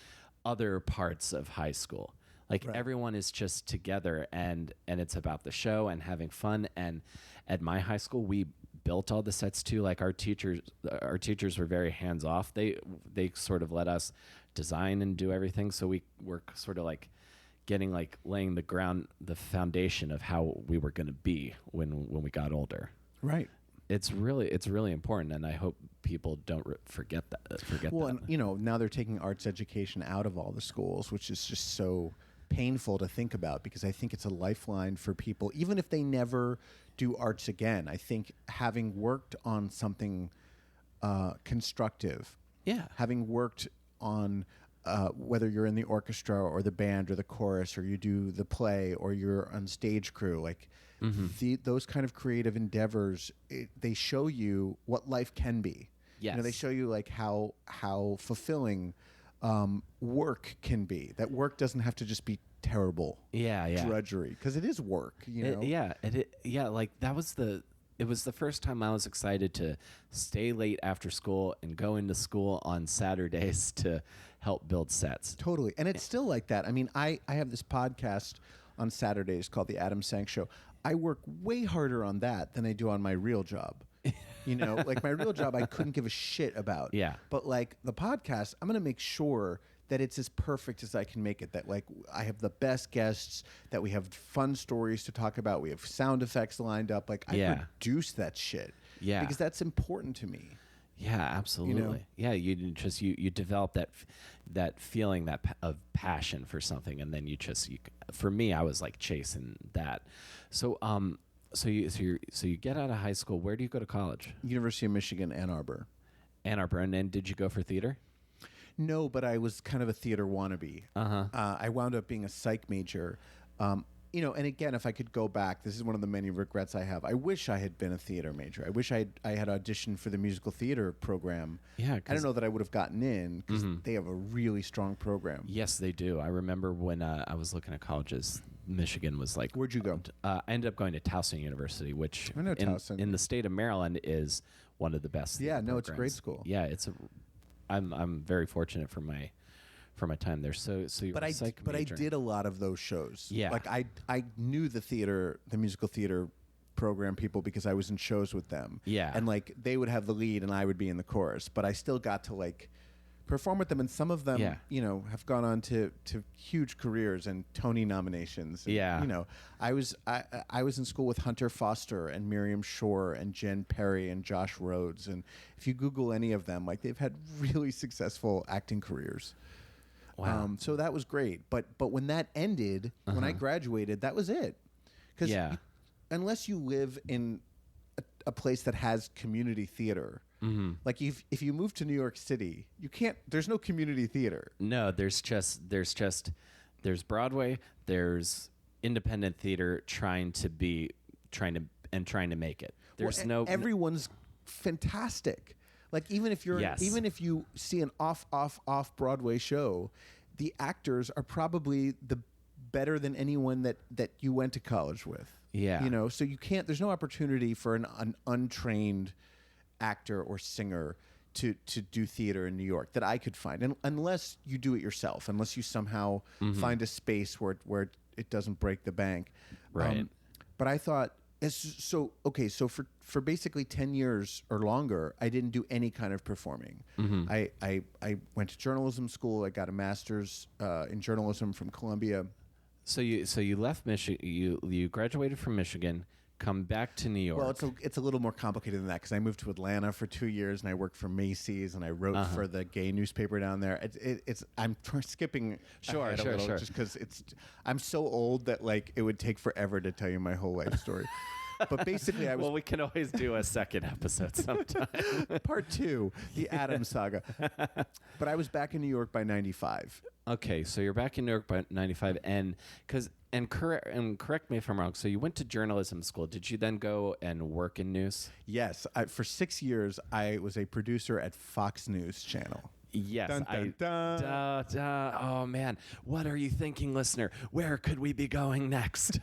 other parts of high school. Like everyone is just together, and it's about the show and having fun. And at my high school, we built all the sets too. Like our teachers were very hands off. They sort of let us design and do everything. So we were sort of like laying the foundation of how we were going to be when we got older. Right. It's really important, and I hope people don't forget that. Well, and you know, now they're taking arts education out of all the schools, which is just so painful to think about, because I think it's a lifeline for people, even if they never do arts again. I think having worked on something constructive, having worked on whether you're in the orchestra or the band or the chorus, or you do the play, or you're on stage crew, like those kind of creative endeavors, they show you what life can be. Yes. You know, they show you like how fulfilling work can be. That work doesn't have to just be terrible, drudgery, because it is work. You know, like it was the first time I was excited to stay late after school and go into school on Saturdays to help build sets. Totally. And it's still like that. I mean, I have this podcast on Saturdays called the Adam Sank Show. I work way harder on that than I do on my real job. Like my real job, I couldn't give a shit about. Yeah. But like the podcast, I'm going to make sure that it's as perfect as I can make it. That like I have the best guests, that we have fun stories to talk about. We have sound effects lined up. Like I produce that shit. Yeah. Because that's important to me. Yeah, absolutely. Yeah, you develop that feeling of passion for something, and then for me, I was like chasing that. So so you get out of high school. Where do you go to college? University of Michigan, Ann Arbor. Ann Arbor, and then did you go for theater? No, but I was kind of a theater wannabe. I wound up being a psych major. And again, if I could go back, this is one of the many regrets I have. I wish I had been a theater major. I wish I had auditioned for the musical theater program. Yeah, I don't know that I would have gotten in because they have a really strong program. Yes, they do. I remember when I was looking at colleges, Michigan was like... Where'd you go? I ended up going to Towson University, which I know Towson. In the state of Maryland is one of the best. Yeah, no, it's a programs. great school. Yeah, I'm very fortunate for my time there. So you were a psych but I major. did a lot of those shows. Yeah. Like I knew the musical theater program people because I was in shows with them. Yeah. And like they would have the lead and I would be in the chorus, but I still got to like perform with them, and some of them, have gone on to huge careers and Tony nominations. And, I was in school with Hunter Foster and Miriam Shore and Jen Perry and Josh Rhodes, and if you Google any of them, like they've had really successful acting careers. Wow. So that was great, but when that ended, when I graduated, that was it. Because unless you live in a place that has community theater. Like if you move to New York City, you can't. There's no community theater. No, there's Broadway. There's independent theater trying to make it. There's Everyone's fantastic. Like even if you see an off Broadway show, the actors are probably the better than anyone that you went to college with. Yeah. So you can't. There's no opportunity for an untrained actor or singer to do theater in New York that I could find, and unless you do it yourself, unless you somehow find a space where it doesn't break the bank. Right. But I thought, so for basically 10 years or longer, I didn't do any kind of performing. I went to journalism school. I got a master's in journalism from Columbia. So you left Michigan. You graduated from Michigan. Come back to New York. Well, it's a little more complicated than that because I moved to Atlanta for 2 years and I worked for Macy's and I wrote for the gay newspaper down there. I'm skipping ahead a little just because I'm so old that like it would take forever to tell you my whole life story. But basically, I was. Well, we can always do a second episode sometime. Part 2, the Adam saga. But I was back in New York by '95. Okay, so you're back in New York by '95, and correct me if I'm wrong. So you went to journalism school. Did you then go and work in news? Yes, for 6 years, I was a producer at Fox News Channel. Yes. Dun, dun, dun. Oh, man. What are you thinking, listener? Where could we be going next?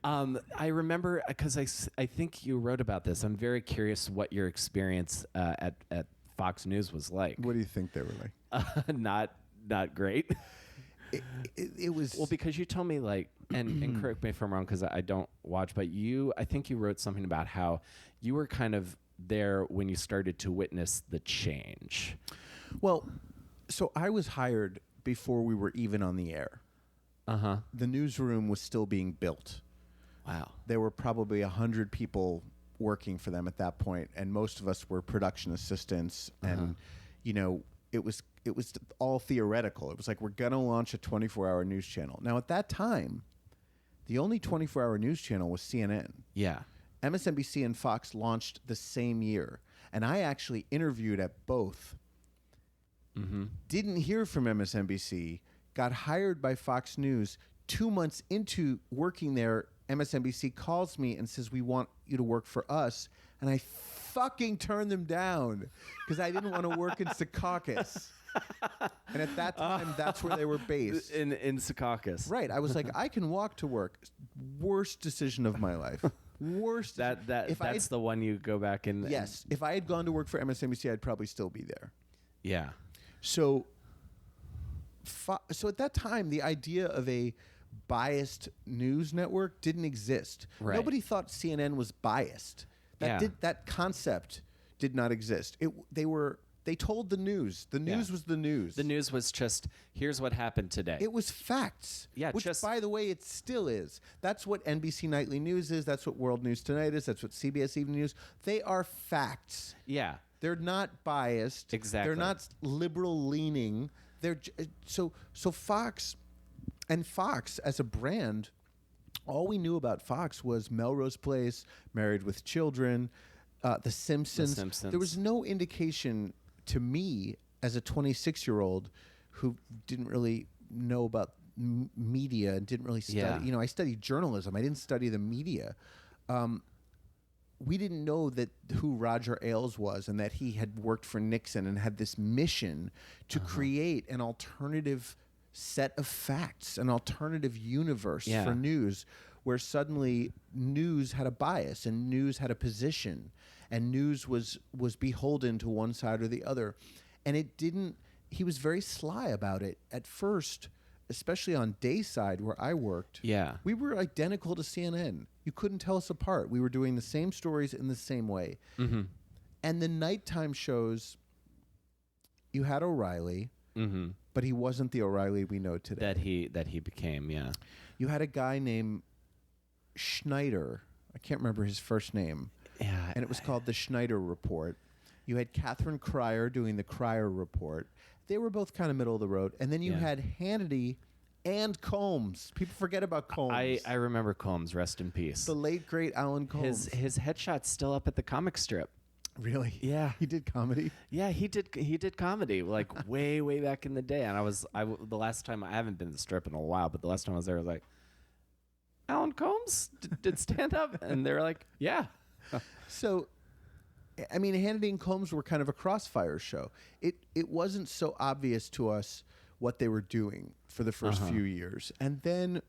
I remember, because I think you wrote about this. I'm very curious what your experience at Fox News was like. What do you think they were like? Not great. It was... Well, because you told me, like, and correct me if I'm wrong, because I don't watch, but I think you wrote something about how you were kind of there when you started to witness the change. Well, so I was hired before we were even on the air. The newsroom was still being built. Wow. There were probably 100 people working for them at that point, and most of us were production assistants. And it was all theoretical. It was like, we're gonna launch a 24-hour news channel. Now at that time, the only 24-hour news channel was CNN. Yeah. MSNBC and Fox launched the same year, and I actually interviewed at both. Didn't hear from MSNBC, got hired by Fox News. 2 months into working there, MSNBC calls me and says, we want you to work for us. And I fucking turned them down because I didn't want to work in Secaucus. And at that time, that's where they were based. In Secaucus. Right. I was like, I can walk to work. Worst decision of my life. Worst. That's the one you go back and... Yes. If I had gone to work for MSNBC, I'd probably still be there. Yeah. So at that time, the idea of a biased news network didn't exist. Right. Nobody thought CNN was biased. That concept did not exist. They told the news. The news was the news. The news was just, here's what happened today. It was facts. Yeah, which, just, by the way, it still is. That's what NBC Nightly News is. That's what World News Tonight is. That's what CBS Evening News. They are facts. Yeah. They're not biased. Exactly. They're not liberal leaning. They're so Fox as a brand, all we knew about Fox was Melrose Place, Married with Children, The Simpsons. There was no indication to me as a 26-year-old who didn't really know about media and didn't really study. Yeah. You know, I studied journalism. I didn't study the media. We didn't know who Roger Ailes was and that he had worked for Nixon and had this mission to create an alternative set of facts, an alternative universe for news, where suddenly news had a bias and news had a position and news was beholden to one side or the other. And it didn't, he was very sly about it at first, especially on Dayside where I worked. Yeah. We were identical to CNN. You couldn't tell us apart. We were doing the same stories in the same way. Mm-hmm. And the nighttime shows, you had O'Reilly, but he wasn't the O'Reilly we know today. That he became, yeah. You had a guy named Schneider. I can't remember his first name. Yeah. And it was called the Schneider Report. You had Catherine Cryer doing the Cryer Report. They were both kind of middle of the road. And then you had Hannity and Combs. People forget about Combs. I remember Combs, rest in peace. The late, great Alan Combs. His headshot's still up at the comic strip. Really? Yeah. He did comedy? Yeah, he did comedy like way back in the day. And the last time, I haven't been to the strip in a while, but the last time I was there, I was like, Alan Combs did stand up? And they were like, yeah. So, I mean, Hannity and Combs were kind of a crossfire show. It wasn't so obvious to us what they were doing for the first few years. And then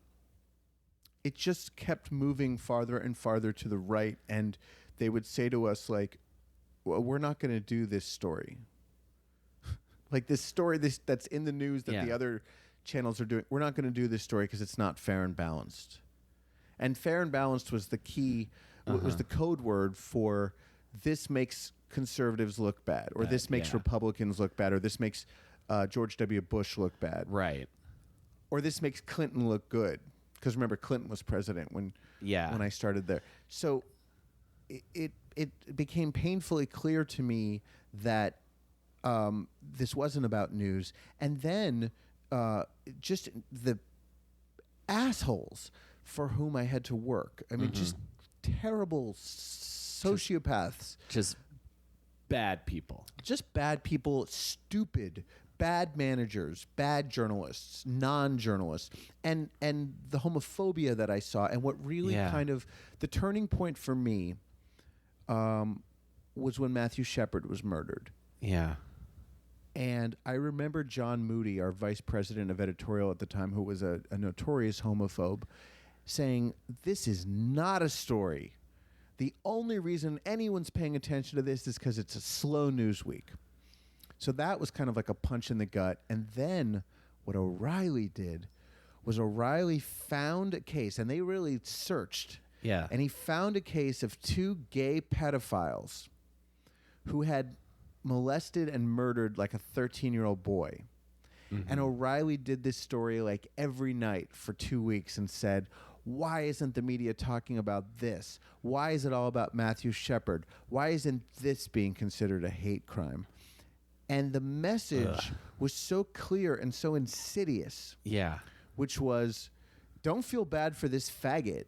it just kept moving farther and farther to the right. And they would say to us, like, well, we're not going to do this story. Like this story that's in the news that the other channels are doing. We're not going to do this story because it's not fair and balanced. And fair and balanced was the key, was the code word for this makes conservatives look bad, or this makes Republicans look bad, or this makes George W. Bush look bad. Right. Or this makes Clinton look good. Because remember, Clinton was president when I started there. So it became painfully clear to me that this wasn't about news. And then just the assholes for whom I had to work. I mean, just terrible sociopaths. Just bad people. Just bad people, stupid, bad managers, bad journalists, non-journalists, and the homophobia that I saw. And what really kind of, the turning point for me was when Matthew Shepard was murdered. Yeah. And I remember John Moody, our vice president of editorial at the time, who was a notorious homophobe, saying, this is not a story. The only reason anyone's paying attention to this is because it's a slow news week. So that was kind of like a punch in the gut. And then what O'Reilly did was O'Reilly found a case, and they really searched. Yeah. And he found a case of two gay pedophiles who had molested and murdered like a 13-year-old boy. And O'Reilly did this story like every night for 2 weeks and said, why isn't the media talking about this? Why is it all about Matthew Shepard? Why isn't this being considered a hate crime? And the message was so clear and so insidious. Yeah. Which was, don't feel bad for this faggot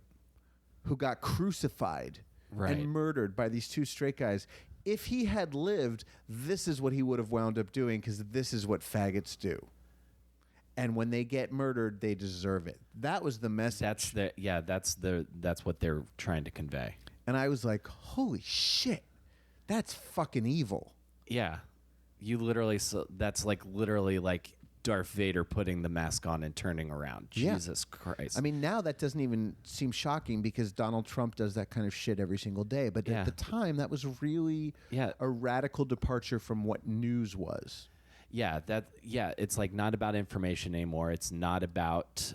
who got crucified and murdered by these two straight guys. If he had lived, this is what he would have wound up doing, because this is what faggots do. And when they get murdered, they deserve it. That was the message. That's what they're trying to convey. And I was like, holy shit, that's fucking evil. Yeah. You literally, that's like literally like Darth Vader putting the mask on and turning around. Jesus Christ. I mean, now that doesn't even seem shocking because Donald Trump does that kind of shit every single day. But at the time, that was really a radical departure from what news was. Yeah, it's like not about information anymore. It's not about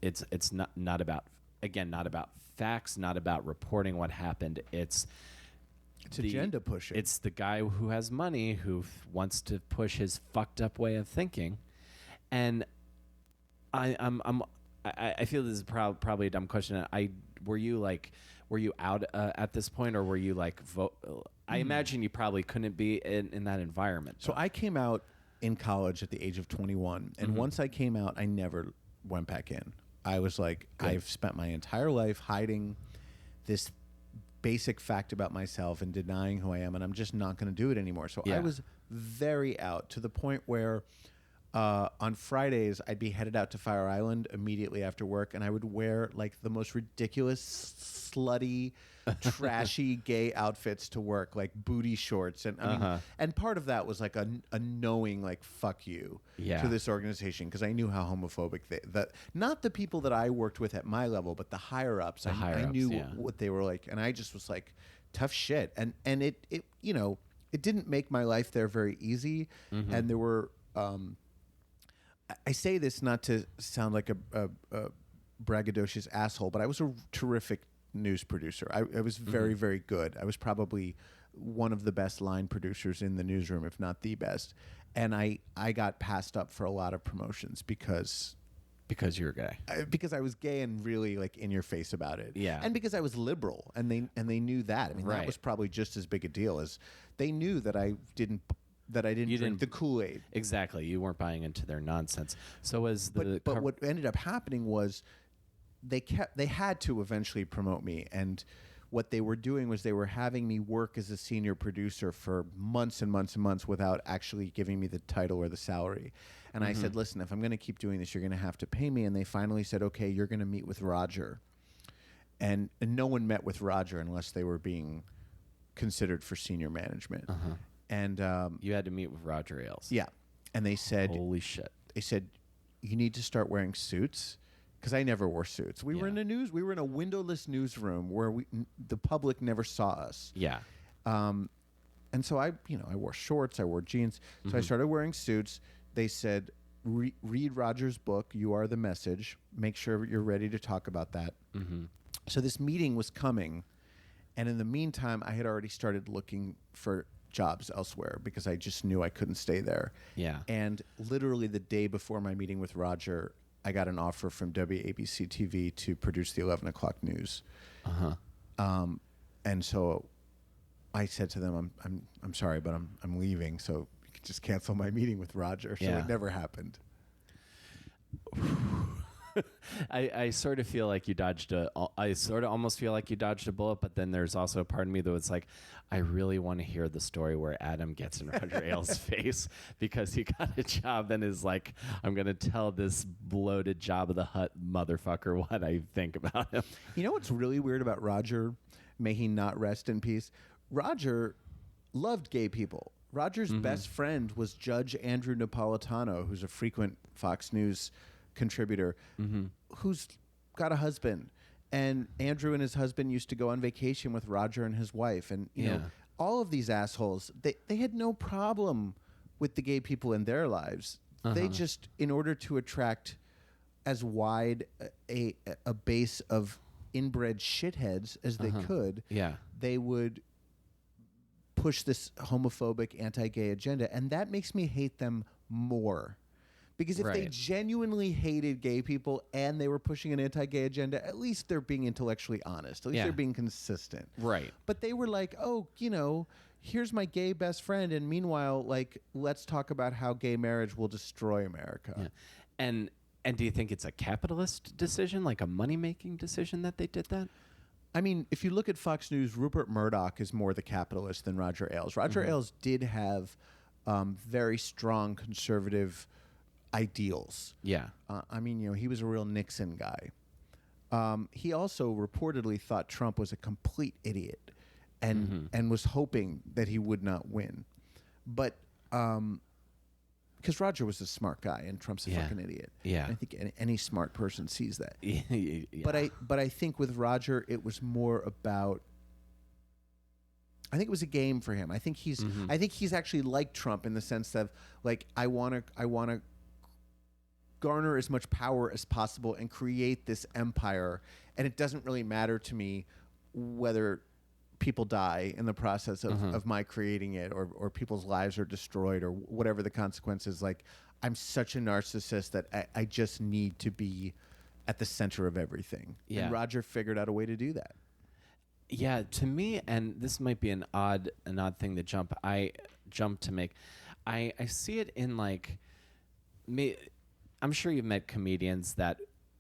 it's not about, again, not about facts, not about reporting what happened. It's agenda pushing. It's the guy who has money who wants to push his fucked up way of thinking, and I feel this is probably a dumb question. Were you out at this point, or were you like I imagine you probably couldn't be in that environment. So I came out in college at the age of 21, and once I came out, I never went back in. I was like, I've spent my entire life hiding this basic fact about myself and denying who I am, and I'm just not going to do it anymore. So I was very out, to the point where on Fridays I'd be headed out to Fire Island immediately after work, and I would wear like the most ridiculous, slutty, trashy gay outfits to work, like booty shorts, and I mean, and part of that was like a knowing, like, fuck you to this organization, because I knew how homophobic that not the people that I worked with at my level, but the higher ups. I knew what they were like, and I just was like, tough shit, and it you know, it didn't make my life there very easy, and there were I say this not to sound like a braggadocious asshole, but I was a terrific news producer. I was very, very good. I was probably one of the best line producers in the newsroom, if not the best. And I got passed up for a lot of promotions because you're gay. Because I was gay and really like in your face about it. Yeah. And because I was liberal, and they knew that. I mean, that was probably just as big a deal as they knew that I didn't drink the Kool-Aid. Exactly. You weren't buying into their nonsense. So was the but what ended up happening was they had to eventually promote me, and what they were doing was they were having me work as a senior producer for months and months and months without actually giving me the title or the salary. And I said, listen, if I'm going to keep doing this, you're going to have to pay me. And they finally said, okay, you're going to meet with Roger. And no one met with Roger unless they were being considered for senior management. And you had to meet with Roger Ailes. Yeah. And they said, holy shit. They said, you need to start wearing suits. Because I never wore suits. We were in a windowless newsroom where the public never saw us. Yeah. And so I wore shorts, I wore jeans. So I started wearing suits. They said, read Roger's book, You Are the Message. Make sure you're ready to talk about that. So this meeting was coming. And in the meantime, I had already started looking for jobs elsewhere because I just knew I couldn't stay there. Yeah. And literally the day before my meeting with Roger, I got an offer from WABC TV to produce the 11 o'clock news. And so I said to them, I'm sorry, but I'm leaving. So you could just cancel my meeting with Roger. So it never happened. I sort of feel like you dodged I sort of almost feel like you dodged a bullet, but then there's also a part of me that was like, I really want to hear the story where Adam gets in Roger Ailes' face because he got a job and is like, I'm going to tell this bloated Job of the Hutt motherfucker what I think about him. You know what's really weird about Roger? May he not rest in peace. Roger loved gay people. Roger's best friend was Judge Andrew Napolitano, who's a frequent Fox News contributor, who's got a husband. And Andrew and his husband used to go on vacation with Roger and his wife. And, you know, all of these assholes, they had no problem with the gay people in their lives. They just, in order to attract as wide a base of inbred shitheads as they could, they would push this homophobic, anti-gay agenda. And that makes me hate them more. Because if they genuinely hated gay people and they were pushing an anti-gay agenda, at least they're being intellectually honest. At least they're being consistent. Right. But they were like, oh, you know, here's my gay best friend. And meanwhile, like, let's talk about how gay marriage will destroy America. Yeah. And do you think it's a capitalist decision, like a money-making decision that they did that? I mean, if you look at Fox News, Rupert Murdoch is more the capitalist than Roger Ailes. Roger Ailes did have very strong conservative ideals. Yeah. I mean, you know, he was a real Nixon guy. He also reportedly thought Trump was a complete idiot and was hoping that he would not win. But because Roger was a smart guy and Trump's a fucking idiot. Yeah. And I think any smart person sees that. Yeah. But I think with Roger, it was more about, I think it was a game for him. I think he's actually like Trump in the sense of, like, I want to garner as much power as possible and create this empire. And it doesn't really matter to me whether people die in the process of my creating it, or people's lives are destroyed, or whatever the consequences. Like, I'm such a narcissist that I just need to be at the center of everything. Yeah. And Roger figured out a way to do that. Yeah, to me, and this might be an odd thing to jump to make. I see it in like me. I'm sure you've met comedians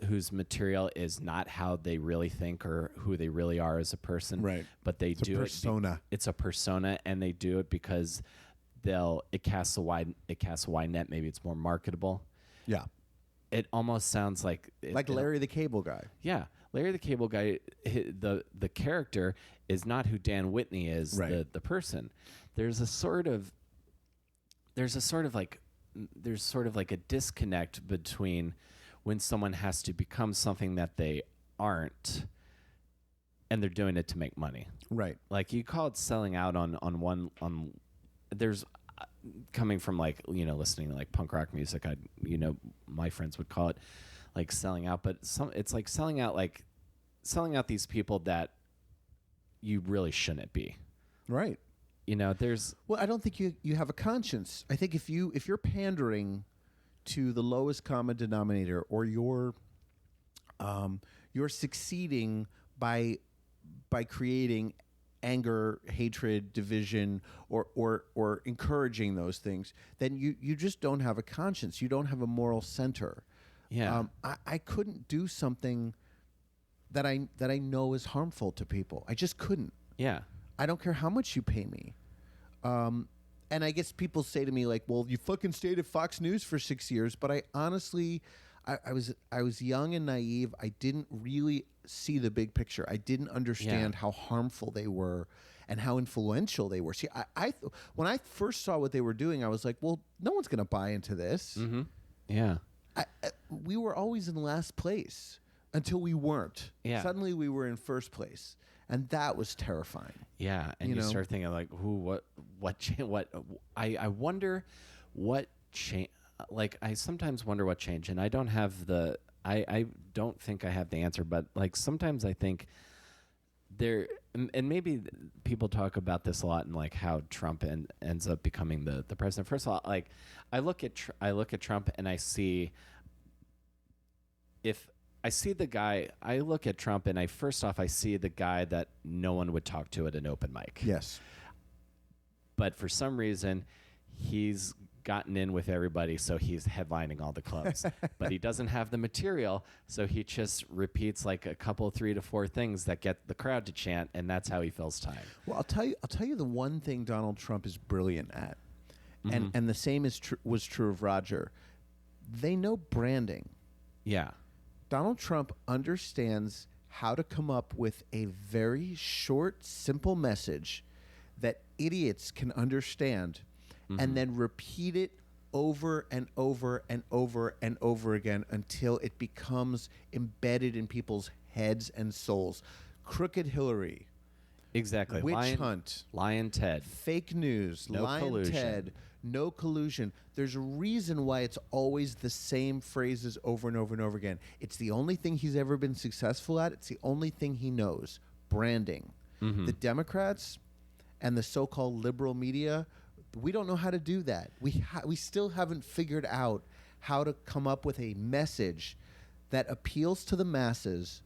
whose material is not how they really think or who they really are as a person. Right. But they do persona. It's a persona, and they do it because it casts a wide net. Maybe it's more marketable. Yeah. It almost sounds like Larry the Cable Guy. Yeah, Larry the Cable Guy. The character is not who Dan Whitney is. Right. The person. There's sort of like a disconnect between when someone has to become something that they aren't, and they're doing it to make money. Right. Like, you call it selling out on there's coming from, like, listening to like punk rock music, my friends would call it like selling out, but it's like selling out these people that you really shouldn't be. Right. Well, I don't think you have a conscience. I think if you're pandering to the lowest common denominator, or you're succeeding by creating anger, hatred, division, or encouraging those things, then you just don't have a conscience. You don't have a moral center. Yeah. I couldn't do something that I know is harmful to people. I just couldn't. Yeah. I don't care how much you pay me. And I guess people say to me, like, well, you fucking stayed at Fox News for 6 years. But I honestly, I was young and naive. I didn't really see the big picture. I didn't understand how harmful they were and how influential they were. See, when I first saw what they were doing, I was like, well, no one's going to buy into this. Mm-hmm. Yeah. We were always in last place until we weren't. Yeah. Suddenly we were in first place. And that was terrifying. Yeah, and you start thinking like, I wonder what change. Like, I sometimes wonder what changed, and I don't think I have the answer, but like sometimes I think there, and maybe people talk about this a lot, and like how Trump ends up becoming the president. First of all, like I look at Trump and I see the guy. I look at Trump and I see the guy that no one would talk to at an open mic. Yes. But for some reason, he's gotten in with everybody, so he's headlining all the clubs. But he doesn't have the material, so he just repeats like a couple, 3 to 4 things that get the crowd to chant, and that's how he fills time. Well, I'll tell you the one thing Donald Trump is brilliant at, and the same was true of Roger. They know branding. Yeah. Donald Trump understands how to come up with a very short, simple message that idiots can understand, and then repeat it over and over and over and over again until it becomes embedded in people's heads and souls. Crooked Hillary. Exactly. Witch hunt. Lion Ted. Fake news. No Lion collusion. Ted. No collusion. There's a reason why it's always the same phrases over and over and over again. It's the only thing he's ever been successful at. It's the only thing he knows. Branding. The Democrats and the so-called liberal media, we don't know how to do that. We still haven't figured out how to come up with a message that appeals to the masses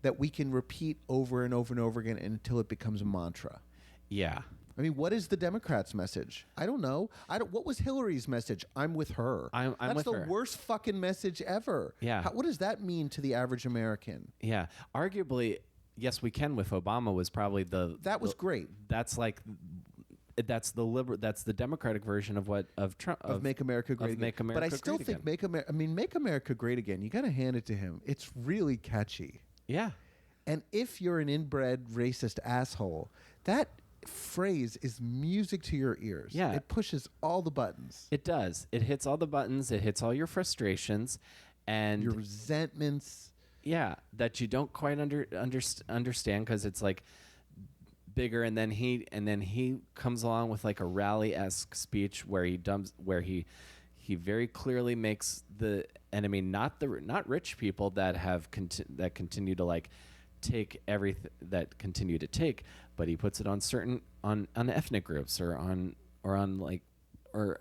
that we can repeat over and over and over again until it becomes a mantra. Yeah. I mean, what is the Democrats' message? I don't know. What was Hillary's message? I'm with her. I'm That's with the her. worst fucking message ever. Yeah. What does that mean to the average American? Yeah. Arguably, yes, we can. With Obama was probably That was great. That's like that's the Democratic version of Trump Of Make America Great Again. Make America but I still Great think Again. Make America Great Again. You got to hand it to him. It's really catchy. Yeah. And if you're an inbred racist asshole, that phrase is music to your ears. Yeah. It pushes all the buttons. It does. It hits all the buttons. It hits all your frustrations and Your resentments. Yeah, that you don't quite understand because it's like bigger, and then he comes along with like a rally-esque speech where he he very clearly makes the enemy not rich people that have that continue to like take everything that continue to take, but he puts it on certain on ethnic groups or on like or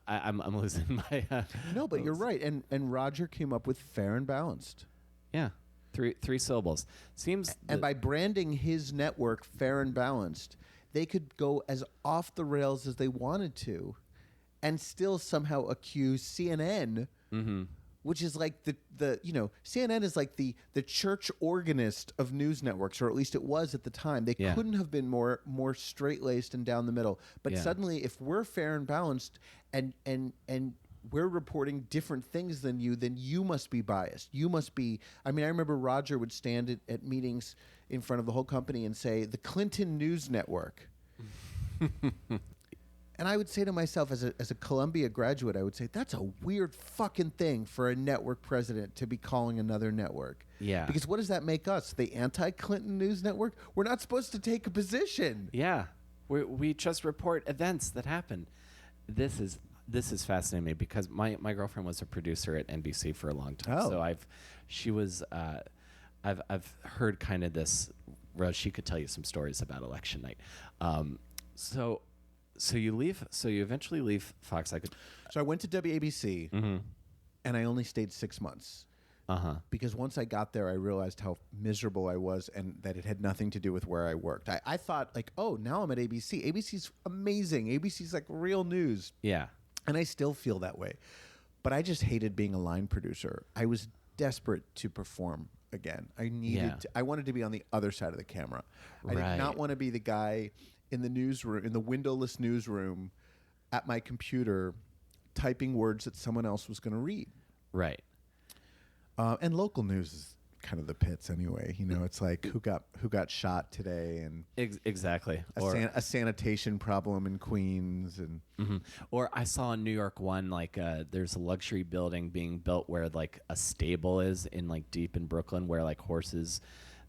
I'm losing my no, but you're right. And Roger came up with fair and balanced. yeah, three syllables seems and by branding his network fair and balanced, they could go as off the rails as they wanted to and still somehow accuse CNN, which is like the CNN is like the church organist of news networks, or at least it was at the time. They couldn't have been more straight-laced and down the middle. But suddenly, if we're fair and balanced and we're reporting different things than you, then you must be biased. You must be. I mean, I remember Roger would stand at meetings in front of the whole company and say, the Clinton News Network. And I would say to myself, as a Columbia graduate, I would say, that's a weird fucking thing for a network president to be calling another network. Yeah. Because what does that make us? The anti-Clinton News Network? We're not supposed to take a position. Yeah. We just report events that happen. This is fascinating me because my girlfriend was a producer at NBC for a long time. Oh. So I've heard kind of this. Well, she could tell you some stories about election night. So you leave. So you eventually leave Fox. So I went to WABC, and I only stayed 6 months. Because once I got there, I realized how miserable I was and that it had nothing to do with where I worked. I thought, like, oh, now I'm at ABC. ABC's amazing. ABC's like real news. Yeah. And I still feel that way. But I just hated being a line producer. I was desperate to perform again. I wanted to be on the other side of the camera. I did not want to be the guy in the newsroom, in the windowless newsroom at my computer typing words that someone else was going to read. Right. And local news is kind of the pits anyway. You know, it's like who got shot today, and exactly, a sanitation problem in Queens, and or I saw in New York one like there's a luxury building being built where like a stable is in like deep in Brooklyn where like horses,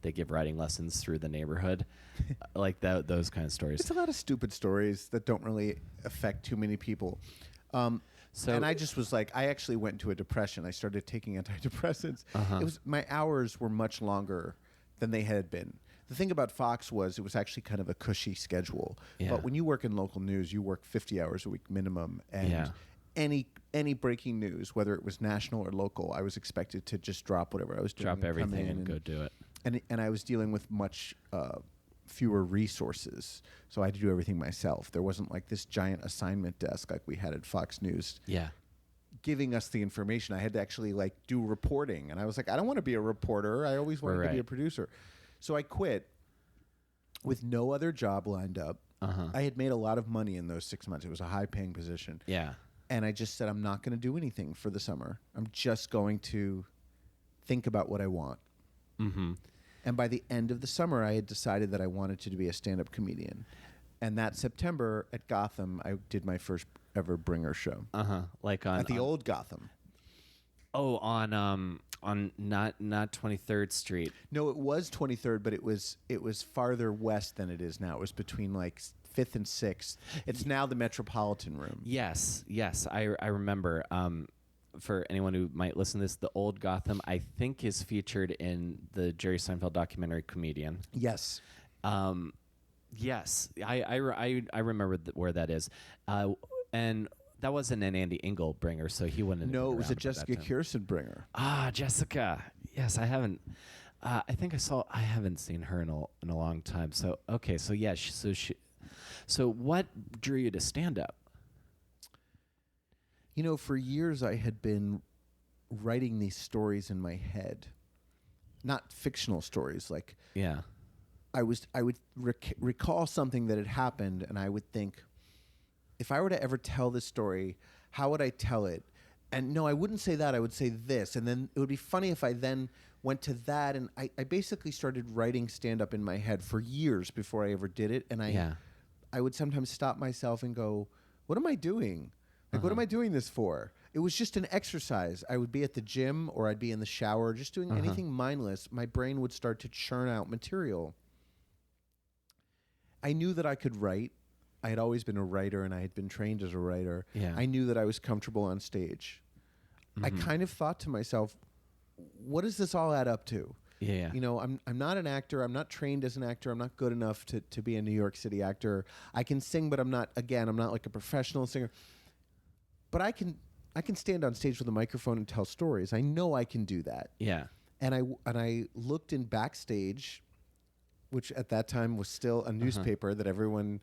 they give riding lessons through the neighborhood, like those kind of stories. It's a lot of stupid stories that don't really affect too many people. And I just was like, I actually went into a depression. I started taking antidepressants. It was my hours were much longer than they had been. The thing about Fox was it was actually kind of a cushy schedule. Yeah. But when you work in local news, you work 50 hours a week minimum. And any breaking news, whether it was national or local, I was expected to just drop whatever I was doing. Drop everything and go do it. And I was dealing with much fewer resources, so I had to do everything myself. There wasn't like this giant assignment desk like we had at Fox News giving us the information. I had to actually like do reporting, and I was like, I don't want to be a reporter. I always wanted to be a producer. So I quit with no other job lined up. I had made a lot of money in those 6 months. It was a high-paying position. Yeah. And I just said, I'm not going to do anything for the summer. I'm just going to think about what I want. And by the end of the summer, I had decided that I wanted to be a stand-up comedian. And that September at Gotham, I did my first ever bringer show. Like at the old Gotham. Oh, on not 23rd Street. No, it was 23rd, but it was farther west than it is now. It was between like 5th and 6th. It's now the Metropolitan Room. Yes, I remember. For anyone who might listen to this, the old Gotham, I think, is featured in the Jerry Seinfeld documentary Comedian. Yes. Yes. I remember where that is. And that wasn't an Andy Engel bringer, so he wouldn't. No, it was a Jessica Kirsten bringer. Ah, Jessica. Yes, I haven't. I think I haven't seen her in a long time. So okay, so yeah, so what drew you to stand up? You know, for years I had been writing these stories in my head, not fictional stories. Like, I would recall something that had happened, and I would think, if I were to ever tell this story, how would I tell it? And no, I wouldn't say that. I would say this, and then it would be funny if I then went to that, and I basically started writing stand-up in my head for years before I ever did it, and I would sometimes stop myself and go, what am I doing? Like, what am I doing this for? It was just an exercise. I would be at the gym or I'd be in the shower, just doing anything mindless. My brain would start to churn out material. I knew that I could write. I had always been a writer and I had been trained as a writer. Yeah. I knew that I was comfortable on stage. I kind of thought to myself, what does this all add up to? Yeah. You know, I'm not an actor. I'm not trained as an actor. I'm not good enough to be a New York City actor. I can sing, but I'm not like a professional singer. But I can stand on stage with a microphone and tell stories. I know I can do that. Yeah. And I looked in Backstage, which at that time was still a newspaper that everyone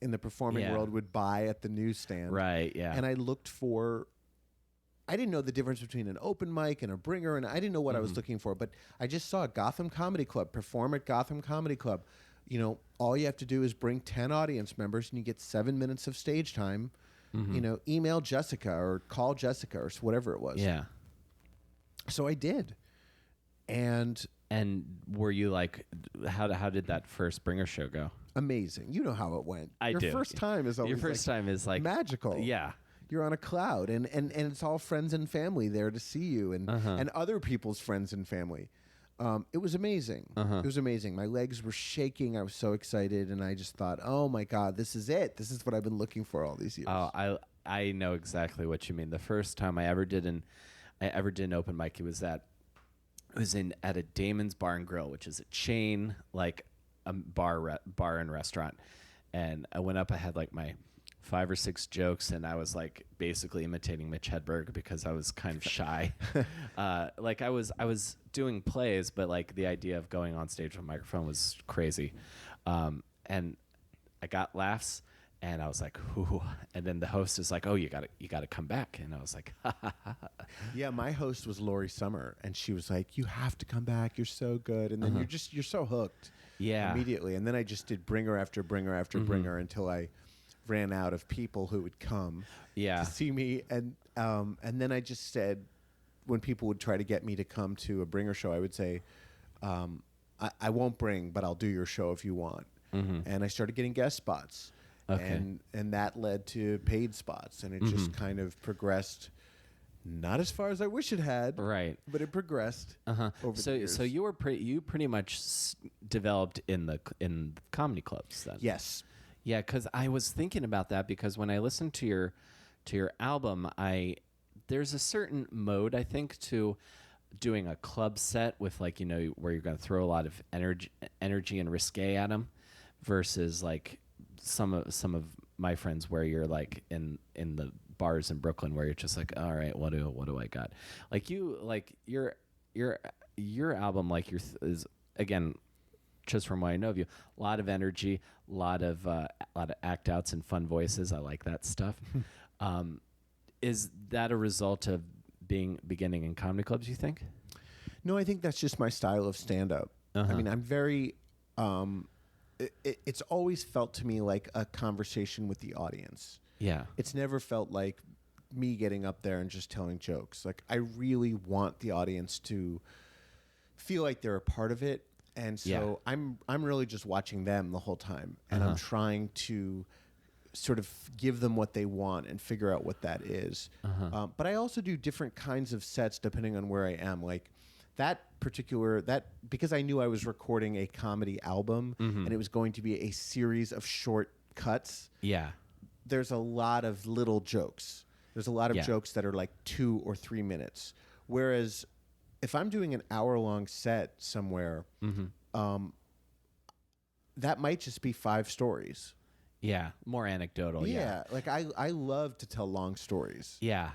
in the performing world would buy at the newsstand. Right, yeah. And I looked for, I didn't know the difference between an open mic and a bringer, and I didn't know what I was looking for, but I just saw Gotham Comedy Club perform at Gotham Comedy Club. You know, all you have to do is bring 10 audience members and you get 7 minutes of stage time. You know, email Jessica or call Jessica or whatever it was. Yeah. So I did. And were you like, how did that first bringer show go? amazing. You know how it went. I Your do. first time is always Your first time is like magical. Yeah. You're on a cloud, and it's all friends and family there to see you, and other people's friends and family. It was amazing. It was amazing. My legs were shaking. I was so excited, and I just thought, "Oh my God, this is it! This is what I've been looking for all these years." Oh, I know exactly what you mean. The first time I ever did an open mic, it was at a Damon's Bar and Grill, which is a chain, like a bar and restaurant. And I went up. I had like my 5 or 6 jokes, and I was like basically imitating Mitch Hedberg because I was kind of shy. Like I was doing plays, but like the idea of going on stage with a microphone was crazy. And I got laughs, and I was like, "Ooh!" And then the host is like, "Oh, you got to come back." And I was like, "Ha ha ha." Yeah, my host was Lori Summer, and she was like, "You have to come back. You're so good." And then you're so hooked. Yeah. Immediately. And then I just did bringer after bringer after bringer until I ran out of people who would come Yeah. to see me. And then I just said, when people would try to get me to come to a bringer show, I would say, I won't bring, but I'll do your show if you want. And I started getting guest spots. Okay. And that led to paid spots. And it just kind of progressed. Not as far as I wish it had, Right. But it progressed over the years. So you pretty much developed in comedy clubs then. Yes. Yeah, because I was thinking about that because when I listened to your album, there's a certain mode I think to doing a club set with like where you're going to throw a lot of energy and risque at them, versus like some of my friends where you're like in the bars in Brooklyn where you're just like, all right, what do I got? Like your album is again, just from what I know of you, a lot of energy, a lot of act outs and fun voices. I like that stuff. Is that a result of beginning in comedy clubs, you think? No, I think that's just my style of stand-up. I mean, I'm very... it's always felt to me like a conversation with the audience. Yeah. It's never felt like me getting up there and just telling jokes. Like, I really want the audience to feel like they're a part of it. And so I'm really just watching them the whole time. And I'm trying to sort of give them what they want and figure out what that is. But I also do different kinds of sets depending on where I am. Like because I knew I was recording a comedy album and it was going to be a series of short cuts. Yeah. There's a lot of little jokes. There's a lot of jokes that are like 2 or 3 minutes. Whereas if I'm doing an hour-long set somewhere, that might just be 5 stories. Yeah. More anecdotal. Yeah. Like I love to tell long stories. Yeah.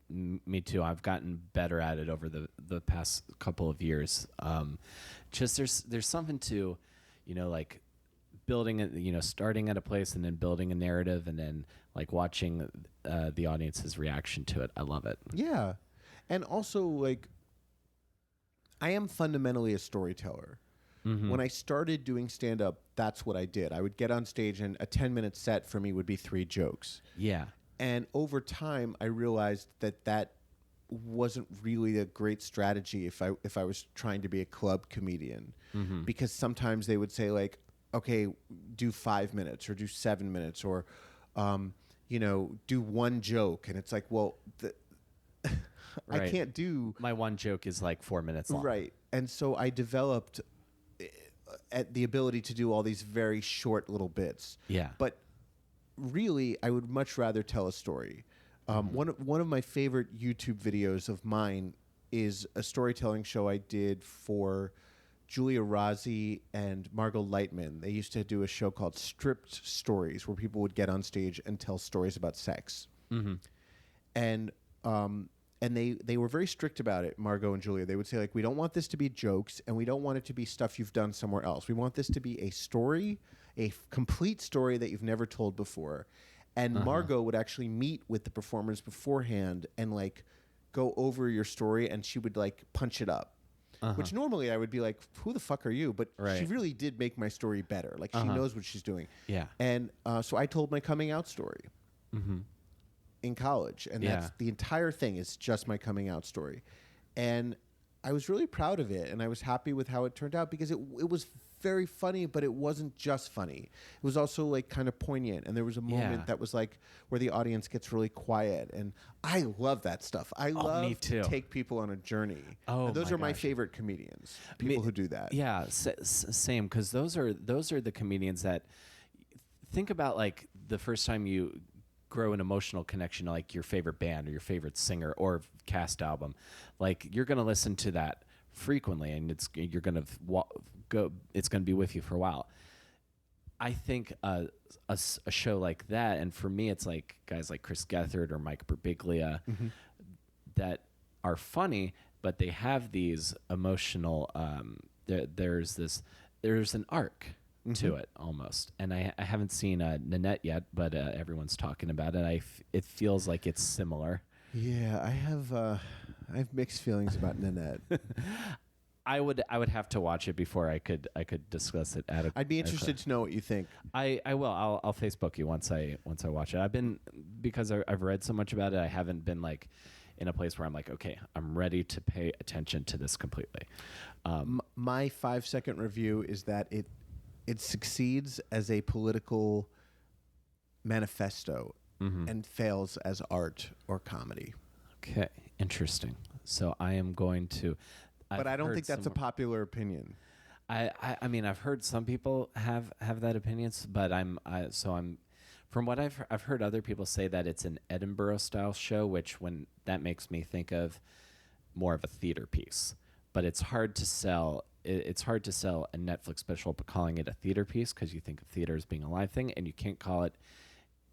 Me too. I've gotten better at it over the past couple of years. Just there's something to, like building it, starting at a place and then building a narrative and then like watching the audience's reaction to it. I love it. Yeah. And also like I am fundamentally a storyteller. When I started doing stand-up, that's what I did. I would get on stage and a 10-minute set for me would be 3 jokes. Yeah. And over time, I realized that wasn't really a great strategy if I was trying to be a club comedian, because sometimes they would say like, okay, do 5 minutes or do 7 minutes or, do 1 joke, and it's like, well, Right. I can't do my 1 joke is like 4 minutes long. Right, and so I developed at the ability to do all these very short little bits. Yeah. But really, I would much rather tell a story. One of my favorite YouTube videos of mine is a storytelling show I did for Julia Rossi and Margot Lightman. They used to do a show called Stripped Stories, where people would get on stage and tell stories about sex. And they were very strict about it, Margot and Julia. They would say, like, we don't want this to be jokes, and we don't want it to be stuff you've done somewhere else. We want this to be a story, a complete story that you've never told before. And Margot would actually meet with the performers beforehand and, like, go over your story, and she would, like, punch it up. Which normally I would be like, who the fuck are you? But she really did make my story better. Like, she knows what she's doing. Yeah. And so I told my coming out story in college. And that's the entire thing is just my coming out story. And I was really proud of it. And I was happy with how it turned out because it was very funny, but it wasn't just funny. It was also, like, kind of poignant. And there was a moment that was, like, where the audience gets really quiet. And I love that stuff. I love to take people on a journey. Oh, and those are my favorite comedians, people who do that. Yeah, same, because those are the comedians that think about, like, the first time you grow an emotional connection to, like, your favorite band or your favorite singer or cast album. Like, you're going to listen to that frequently, and it's going to be with you for a while. I think a show like that, and for me, it's like guys like Chris Gethard or Mike Birbiglia that are funny, but they have these emotional. There's an arc to it almost, and I haven't seen Nanette yet, but everyone's talking about it. It feels like it's similar. Yeah, I have mixed feelings about Nanette. I would have to watch it before I could discuss it. I'd be interested to know what you think. I will. I'll Facebook you once I watch it. Because I've read so much about it. I haven't been, like, in a place where I'm like, okay, I'm ready to pay attention to this completely. My 5-second review is that it succeeds as a political manifesto and fails as art or comedy. Okay, interesting. So I am going to. But I don't think that's a popular opinion. I mean, I've heard some people have that opinions, but from what I've heard other people say that it's an Edinburgh style show, which that makes me think of more of a theater piece. But it's hard to sell. It's hard to sell a Netflix special, but calling it a theater piece because you think of theater as being a live thing, and you can't call it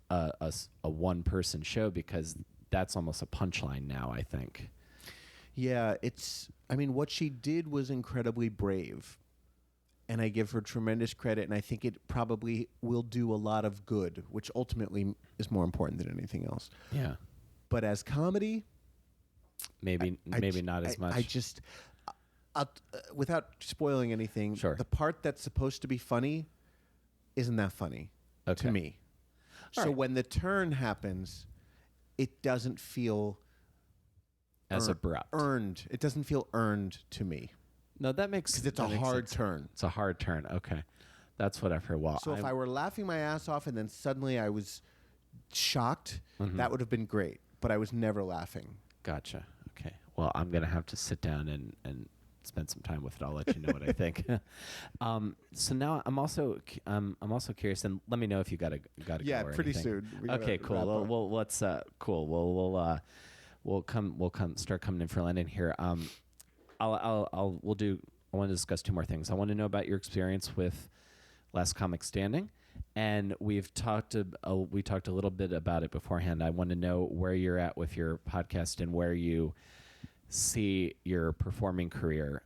a one-person show because that's almost a punchline now, I think. Yeah, what she did was incredibly brave, and I give her tremendous credit, and I think it probably will do a lot of good, which ultimately is more important than anything else. Yeah. But as comedy, maybe not as much. Without spoiling anything, the part that's supposed to be funny isn't that funny to me. So when the turn happens, it doesn't feel as abrupt. Earned. It doesn't feel earned to me. No, that makes sense. Because it's a hard turn. It's a hard turn. Okay. That's what I've heard. Well, so if I were laughing my ass off and then suddenly I was shocked, that would have been great. But I was never laughing. Gotcha. Okay. Well, I'm going to have to sit down and spend some time with it. I'll let you know what I think. So now I'm also curious, and let me know if you got to go. Yeah, pretty soon. Okay, cool. Well, let's cool. We'll start coming in for London here. I want to discuss two more things. I want to know about your experience with Last Comic Standing, and we talked a little bit about it beforehand. I want to know where you're at with your podcast and where you see your performing career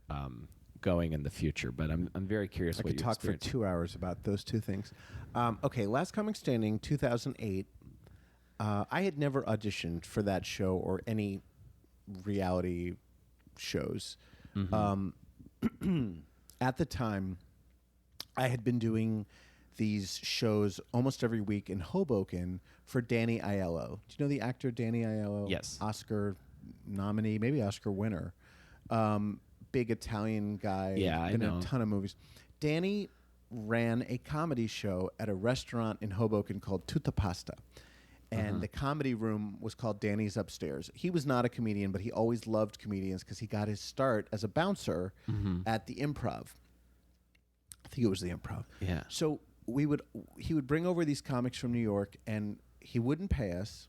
going in the future. But I'm very curious. I could talk for 2 hours about those two things. Okay, Last Comic Standing, 2008. I had never auditioned for that show or any reality shows. At the time, I had been doing these shows almost every week in Hoboken for Danny Aiello. Do you know the actor Danny Aiello? Yes. Oscar nominee, maybe Oscar winner. Big Italian guy. Yeah, I know. Been in a ton of movies. Danny ran a comedy show at a restaurant in Hoboken called Tutta Pasta. And the comedy room was called Danny's Upstairs. He was not a comedian, but he always loved comedians because he got his start as a bouncer at the Improv. I think it was the Improv. Yeah. So he would bring over these comics from New York, and he wouldn't pay us,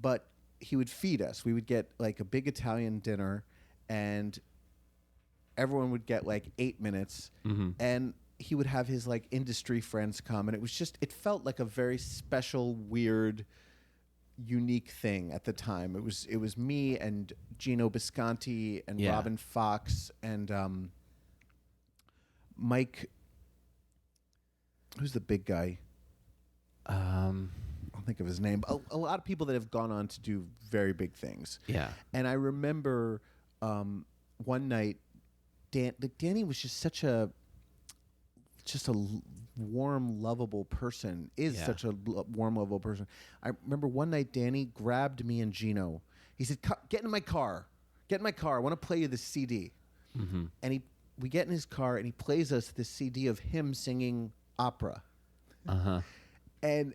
but he would feed us. We would get like a big Italian dinner, and everyone would get like 8 minutes, and he would have his like industry friends come, and it felt like a very special, weird, unique thing at the time. It was me and Gino Bisconti and Robin Fox and Mike. Who's the big guy? I'll think of his name. A lot of people that have gone on to do very big things. Yeah. And I remember one night, Danny was just such a warm, lovable person. Such a warm, lovable person. I remember one night Danny grabbed me and Gino. He said, "Get in my car. Get in my car. I want to play you this CD." And we get in his car, and he plays us this CD of him singing opera. And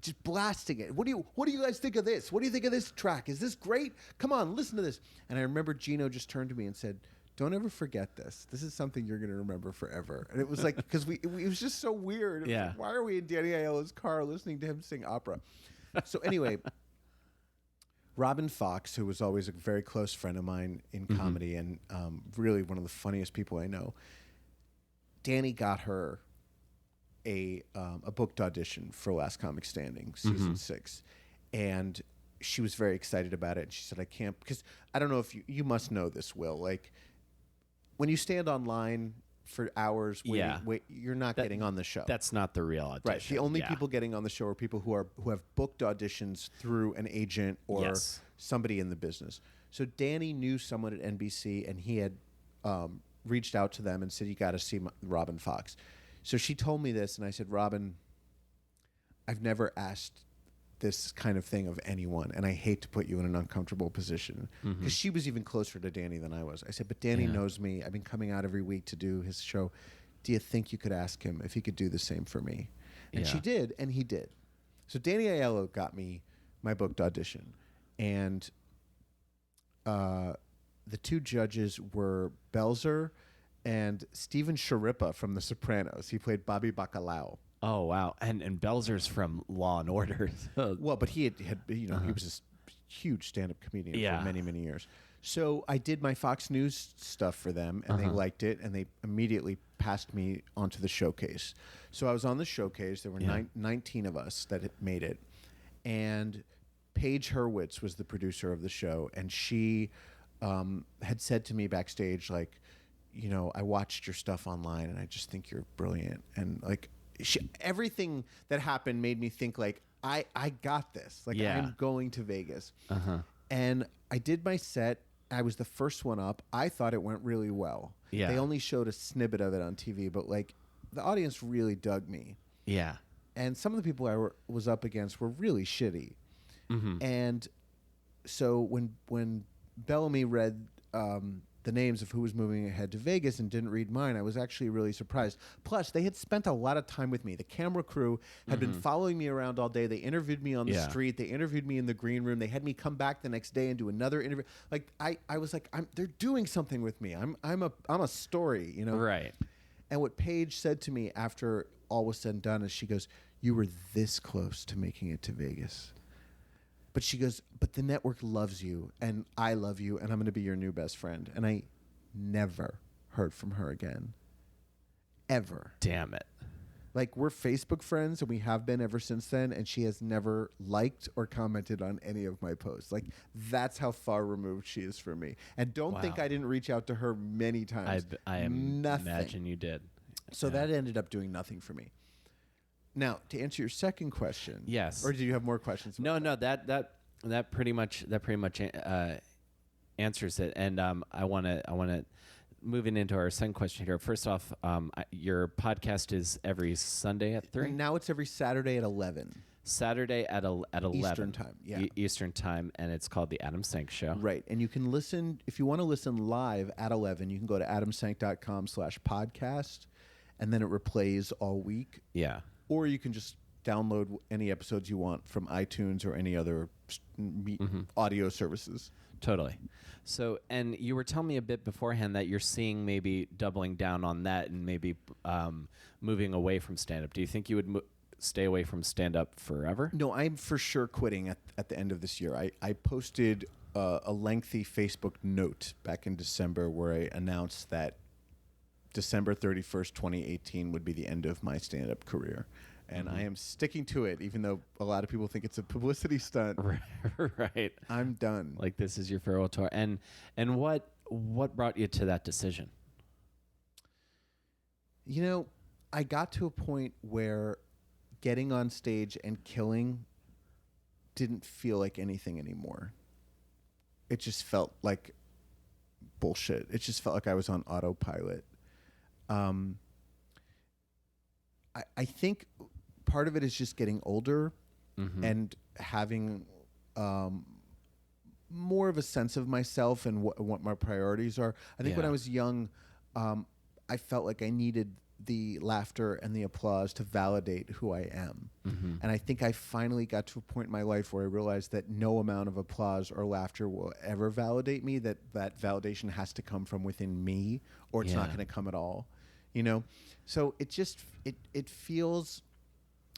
just blasting it. What do you guys think of this? What do you think of this track? Is this great? Come on, listen to this. And I remember Gino just turned to me and said, "Don't ever forget this. This is something you're going to remember forever." And it was like, because it was just so weird. It was like, why are we in Danny Aiello's car listening to him sing opera? So anyway, Robin Fox, who was always a very close friend of mine in comedy and really one of the funniest people I know, Danny got her a booked audition for Last Comic Standing, season 6. And she was very excited about it. And she said, "I can't," because I don't know if you must know this, Will. Like, when you stand online for hours waiting, you're not getting on the show. That's not the real audition. Right. The only people getting on the show are people who have booked auditions through an agent or somebody in the business. So Danny knew someone at NBC, and he had reached out to them and said, "You got to see Robin Fox." So she told me this, and I said, "Robin, I've never asked this kind of thing of anyone, and I hate to put you in an uncomfortable position," because she was even closer to Danny than I was. I said, "But Danny knows me. I've been coming out every week to do his show. Do you think you could ask him if he could do the same for me?" And she did, and he did. So Danny Aiello got me my booked audition, and the two judges were Belzer and Steven Sharippa from The Sopranos. He played Bobby Bacalao. Oh, wow. And Belzer's from Law and Order. Well, but he had he was a huge stand-up comedian for many, many years. So I did my Fox News stuff for them, and they liked it, and they immediately passed me onto the showcase. So I was on the showcase. There were 19 of us that had made it, and Paige Hurwitz was the producer of the show, and she had said to me backstage, like, "I watched your stuff online, and I just think you're brilliant." And like, everything that happened made me think, like, I got this. Like, I'm going to Vegas. And I did my set. I was the first one up. I thought it went really well. Yeah. They only showed a snippet of it on TV, but like, the audience really dug me. Yeah. And some of the people I was up against were really shitty. And so when Bellamy read the names of who was moving ahead to Vegas and didn't read mine, I was actually really surprised. Plus, they had spent a lot of time with me. The camera crew had been following me around all day. They interviewed me on the street. They interviewed me in the green room. They had me come back the next day and do another interview. Like, I was like, they're doing something with me. I'm a story, Right. And what Paige said to me after all was said and done is, she goes, "You were this close to making it to Vegas." But she goes, "But the network loves you, and I love you, and I'm going to be your new best friend." And I never heard from her again. Ever. Damn it. Like, we're Facebook friends, and we have been ever since then, and she has never liked or commented on any of my posts. Like, that's how far removed she is from me. And don't think I didn't reach out to her many times. I imagine you did. So that ended up doing nothing for me. Now, to answer your second question. Yes. Or do you have more questions? No, that pretty much answers it. And I want to moving into our second question here. First off, your podcast is every Sunday at 3? Now it's every Saturday at 11. Saturday at 11 Eastern time. Yeah. Eastern time, and it's called the Adam Sank Show. Right. And you can listen, if you want to listen live at 11, you can go to adamsank.com/podcast, and then it replays all week. Yeah. Or you can just download any episodes you want from iTunes or any other audio services. Totally. So, and you were telling me a bit beforehand that you're seeing maybe doubling down on that and maybe moving away from stand-up. Do you think you would stay away from stand-up forever? No, I'm for sure quitting at the end of this year. I posted a lengthy Facebook note back in December where I announced that December 31st, 2018 would be the end of my stand-up career. And I am sticking to it, even though a lot of people think it's a publicity stunt. Right. I'm done. Like, this is your farewell tour. And what brought you to that decision? You know, I got to a point where getting on stage and killing didn't feel like anything anymore. It just felt like bullshit. It just felt like I was on autopilot. I think part of it is just getting older and having more of a sense of myself and what my priorities are. I think when I was young, I felt like I needed the laughter and the applause to validate who I am. And I think I finally got to a point in my life where I realized that no amount of applause or laughter will ever validate me, that validation has to come from within me or it's not going to come at all. You know? So it just, it feels,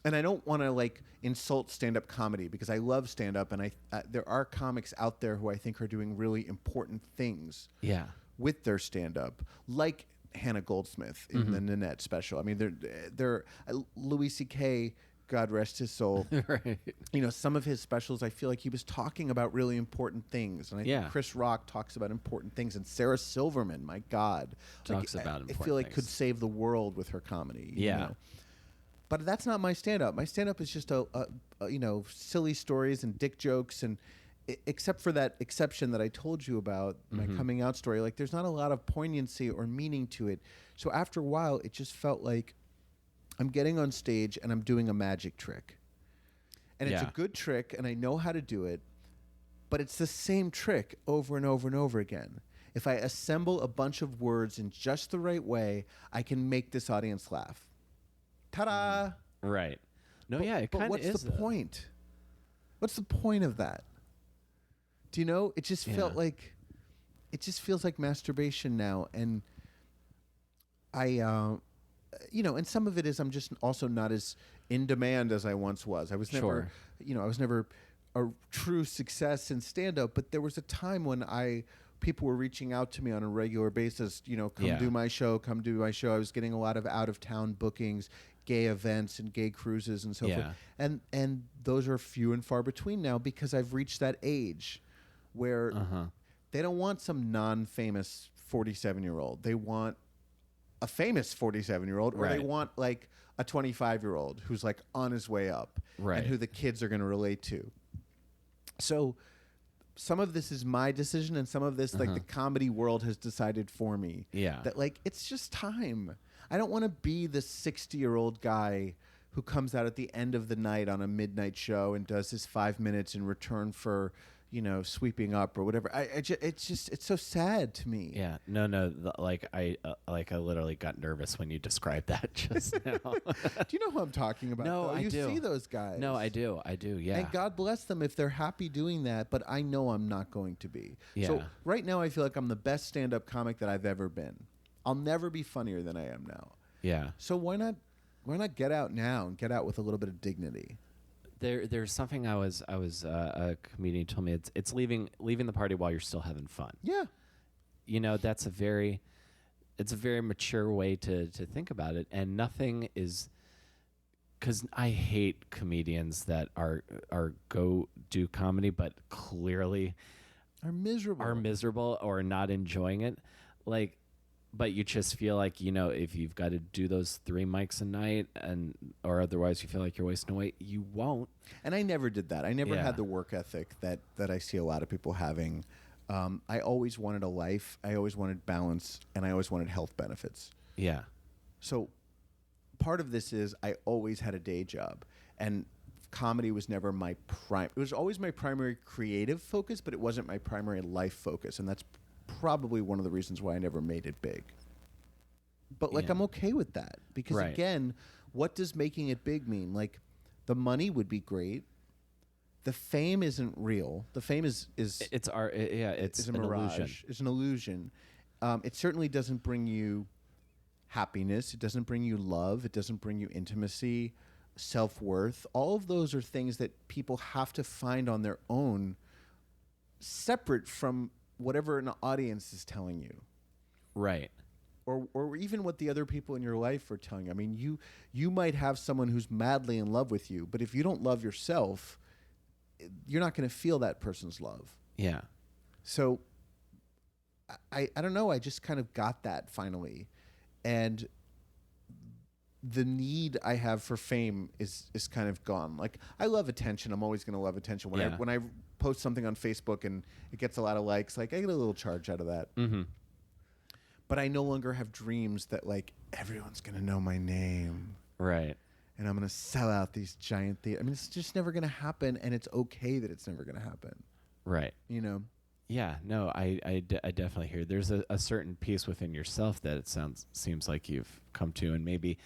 and I don't want to like insult stand-up comedy because I love stand-up and there are comics out there who I think are doing really important things with their stand-up, like Hannah Goldsmith in the Nanette special. I mean, they're Louis C.K., God rest his soul. Right. You know, some of his specials, I feel like he was talking about really important things. And I think Chris Rock talks about important things. And Sarah Silverman, my God. Talks about important things. I feel like could save the world with her comedy. Yeah. You know? But that's not my stand-up. My stand-up is just a you know, silly stories and dick jokes. And except for that exception that I told you about, my coming out story, like there's not a lot of poignancy or meaning to it. So after a while, it just felt like I'm getting on stage and I'm doing a magic trick. And it's a good trick and I know how to do it, but it's the same trick over and over and over again. If I assemble a bunch of words in just the right way, I can make this audience laugh. Ta-da! Right. No, it kind of is. But what's the point? What's the point of that? Do you know? It just felt like, it just feels like masturbation now. And I, you know, and some of it is I'm just also not as in demand as I once was. I was never, you know, I was never a true success in stand-up, but there was a time when people were reaching out to me on a regular basis, you know, come do my show, come do my show. I was getting a lot of out-of-town bookings, gay events and gay cruises and so forth. And those are few and far between now because I've reached that age where they don't want some non-famous 47-year-old. They want a famous 47-year-old, or they want like a 25-year-old who's like on his way up and who the kids are going to relate to. So some of this is my decision and some of this like the comedy world has decided for me. That like it's just time. I don't want to be the 60-year-old guy who comes out at the end of the night on a midnight show and does his 5 minutes in return for, you know, sweeping up or whatever. It's so sad to me. Yeah. No. I literally got nervous when you described that just now. Do you know who I'm talking about? No, though? I you do. see those guys. No, I do. Yeah. And God bless them if they're happy doing that, but I know I'm not going to be. Yeah. So right now I feel like I'm the best stand-up comic that I've ever been. I'll never be funnier than I am now. Yeah. So why not get out now and get out with a little bit of dignity? There's something a comedian told me it's leaving the party while you're still having fun. Yeah. You know, it's a very mature way to think about it, and nothing is, because I hate comedians that are go do comedy but clearly are miserable or not enjoying it, like. But you just feel like, you know, if you've got to do those 3 mics a night or otherwise you feel like you're wasting away, you won't. And I never did that. I never had the work ethic that I see a lot of people having. I always wanted a life. I always wanted balance, and I always wanted health benefits. Yeah. So part of this is I always had a day job, and comedy was never my prime. It was always my primary creative focus, but it wasn't my primary life focus, and that's probably one of the reasons why I never made it big. But like I'm okay with that because again, what does making it big mean? Like The money would be great. The fame isn't real. The fame is it's is a an mirage. illusion. It's an illusion. It certainly doesn't bring you happiness. It doesn't bring you love. It doesn't bring you intimacy, self-worth. All of those are things that people have to find on their own, separate from whatever an audience is telling you. Right. Or even what the other people in your life are telling you. I mean, you might have someone who's madly in love with you, but if you don't love yourself, you're not going to feel that person's love. Yeah. So I don't know. I just kind of got that finally. And the need I have for fame is kind of gone. Like, I love attention. I'm always going to love attention. When I post something on Facebook and it gets a lot of likes, like, I get a little charge out of that. Mm-hmm. But I no longer have dreams that, like, everyone's going to know my name. Right. And I'm going to sell out these giant theaters. I mean, it's just never going to happen, and it's okay that it's never going to happen. Right. You know? Yeah, no, I definitely hear. There's a certain piece within yourself that it seems like you've come to, and maybe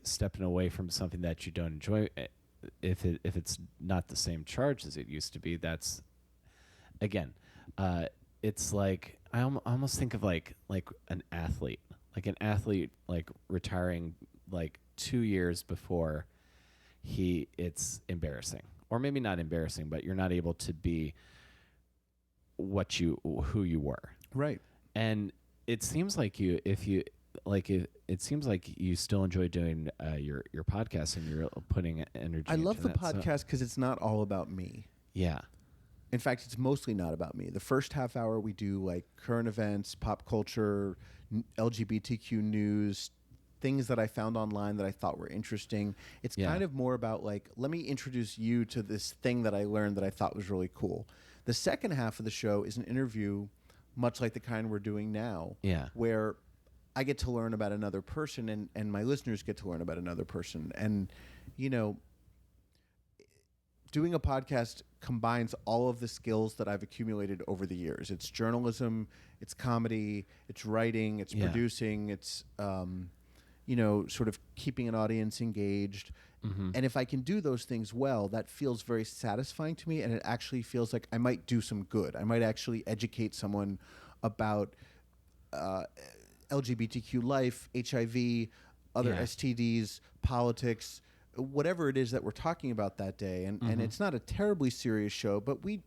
stepping away from something that you don't enjoy, if it's not the same charge as it used to be. That's, again, it's like I almost think of like an athlete, like retiring like 2 years before it's embarrassing. Or maybe not embarrassing, but you're not able to be who you were. Right. And it seems like it seems like you still enjoy doing your podcast, and you're putting energy. I love into the that, podcast because it's not all about me. Yeah. In fact, it's mostly not about me. The first half hour we do like current events, pop culture, LGBTQ news, things that I found online that I thought were interesting. It's kind of more about like, let me introduce you to this thing that I learned that I thought was really cool. The second half of the show is an interview, much like the kind we're doing now, where I get to learn about another person, and my listeners get to learn about another person. And, you know, doing a podcast combines all of the skills that I've accumulated over the years. It's journalism, it's comedy, it's writing, it's producing, it's sort of keeping an audience engaged. Mm-hmm. And if I can do those things well, that feels very satisfying to me, and it actually feels like I might do some good. I might actually educate someone about LGBTQ life, HIV, other STDs, politics, whatever it is that we're talking about that day. And it's not a terribly serious show, but we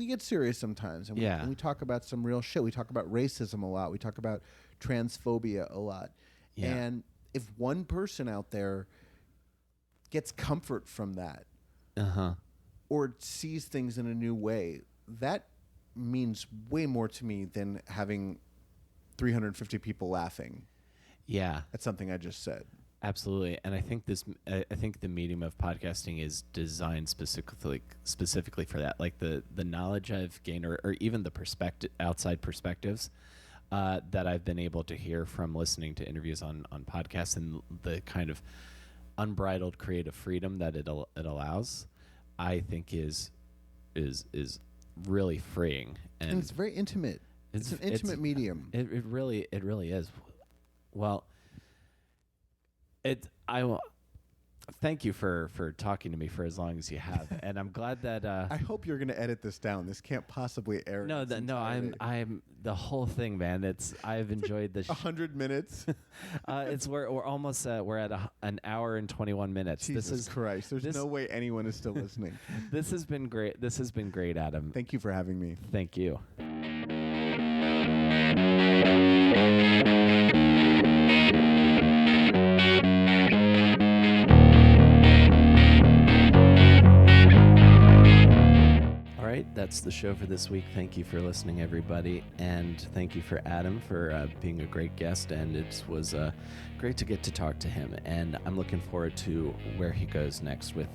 get serious sometimes. And we talk about some real shit. We talk about racism a lot. We talk about transphobia a lot. Yeah. And if one person out there gets comfort from that or sees things in a new way, that means way more to me than having 350 people laughing at something I just said. Absolutely. And I think the medium of podcasting is designed specifically for that. Like the knowledge I've gained, or even the outside perspectives that I've been able to hear from listening to interviews on podcasts, and the kind of unbridled creative freedom that it allows, I think is really freeing. And it's very intimate. It's an intimate medium. It really is. Well, I thank you for talking to me for as long as you have, and I'm glad that. I hope you're going to edit this down. This can't possibly air. No, I'm the whole thing, man. I've enjoyed this. 100 minutes. We're almost we're at an hour and 21 minutes. Jesus Christ! There's no way anyone is still listening. This has been great. This has been great, Adam. Thank you for having me. Thank you. That's the show for this week. Thank you for listening, everybody, and thank you for Adam for being a great guest, and it was great to get to talk to him, and I'm looking forward to where he goes next with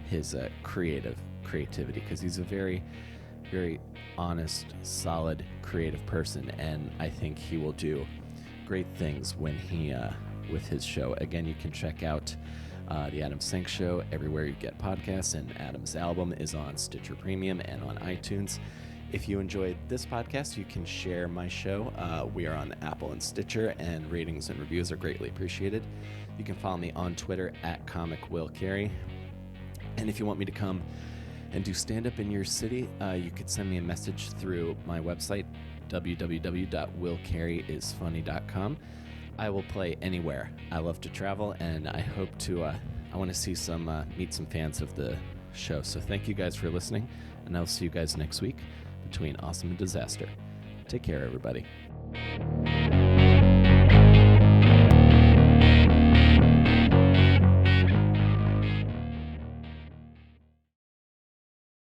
his creativity, because he's a very, very honest, solid, creative person, and I think he will do great things when he with his show. Again, you can check out The Adam Sank Show everywhere you get podcasts, and Adam's album is on Stitcher Premium and on iTunes. If you enjoyed this podcast, you can share my show. We are on Apple and Stitcher, and ratings and reviews are greatly appreciated. You can follow me on Twitter at ComicWillCarey. And if you want me to come and do stand-up in your city, you could send me a message through my website, www.willcareyisfunny.com. I will play anywhere. I love to travel, and I hope to, I want to see meet some fans of the show. So thank you guys for listening, and I'll see you guys next week between Awesome and Disaster. Take care, everybody.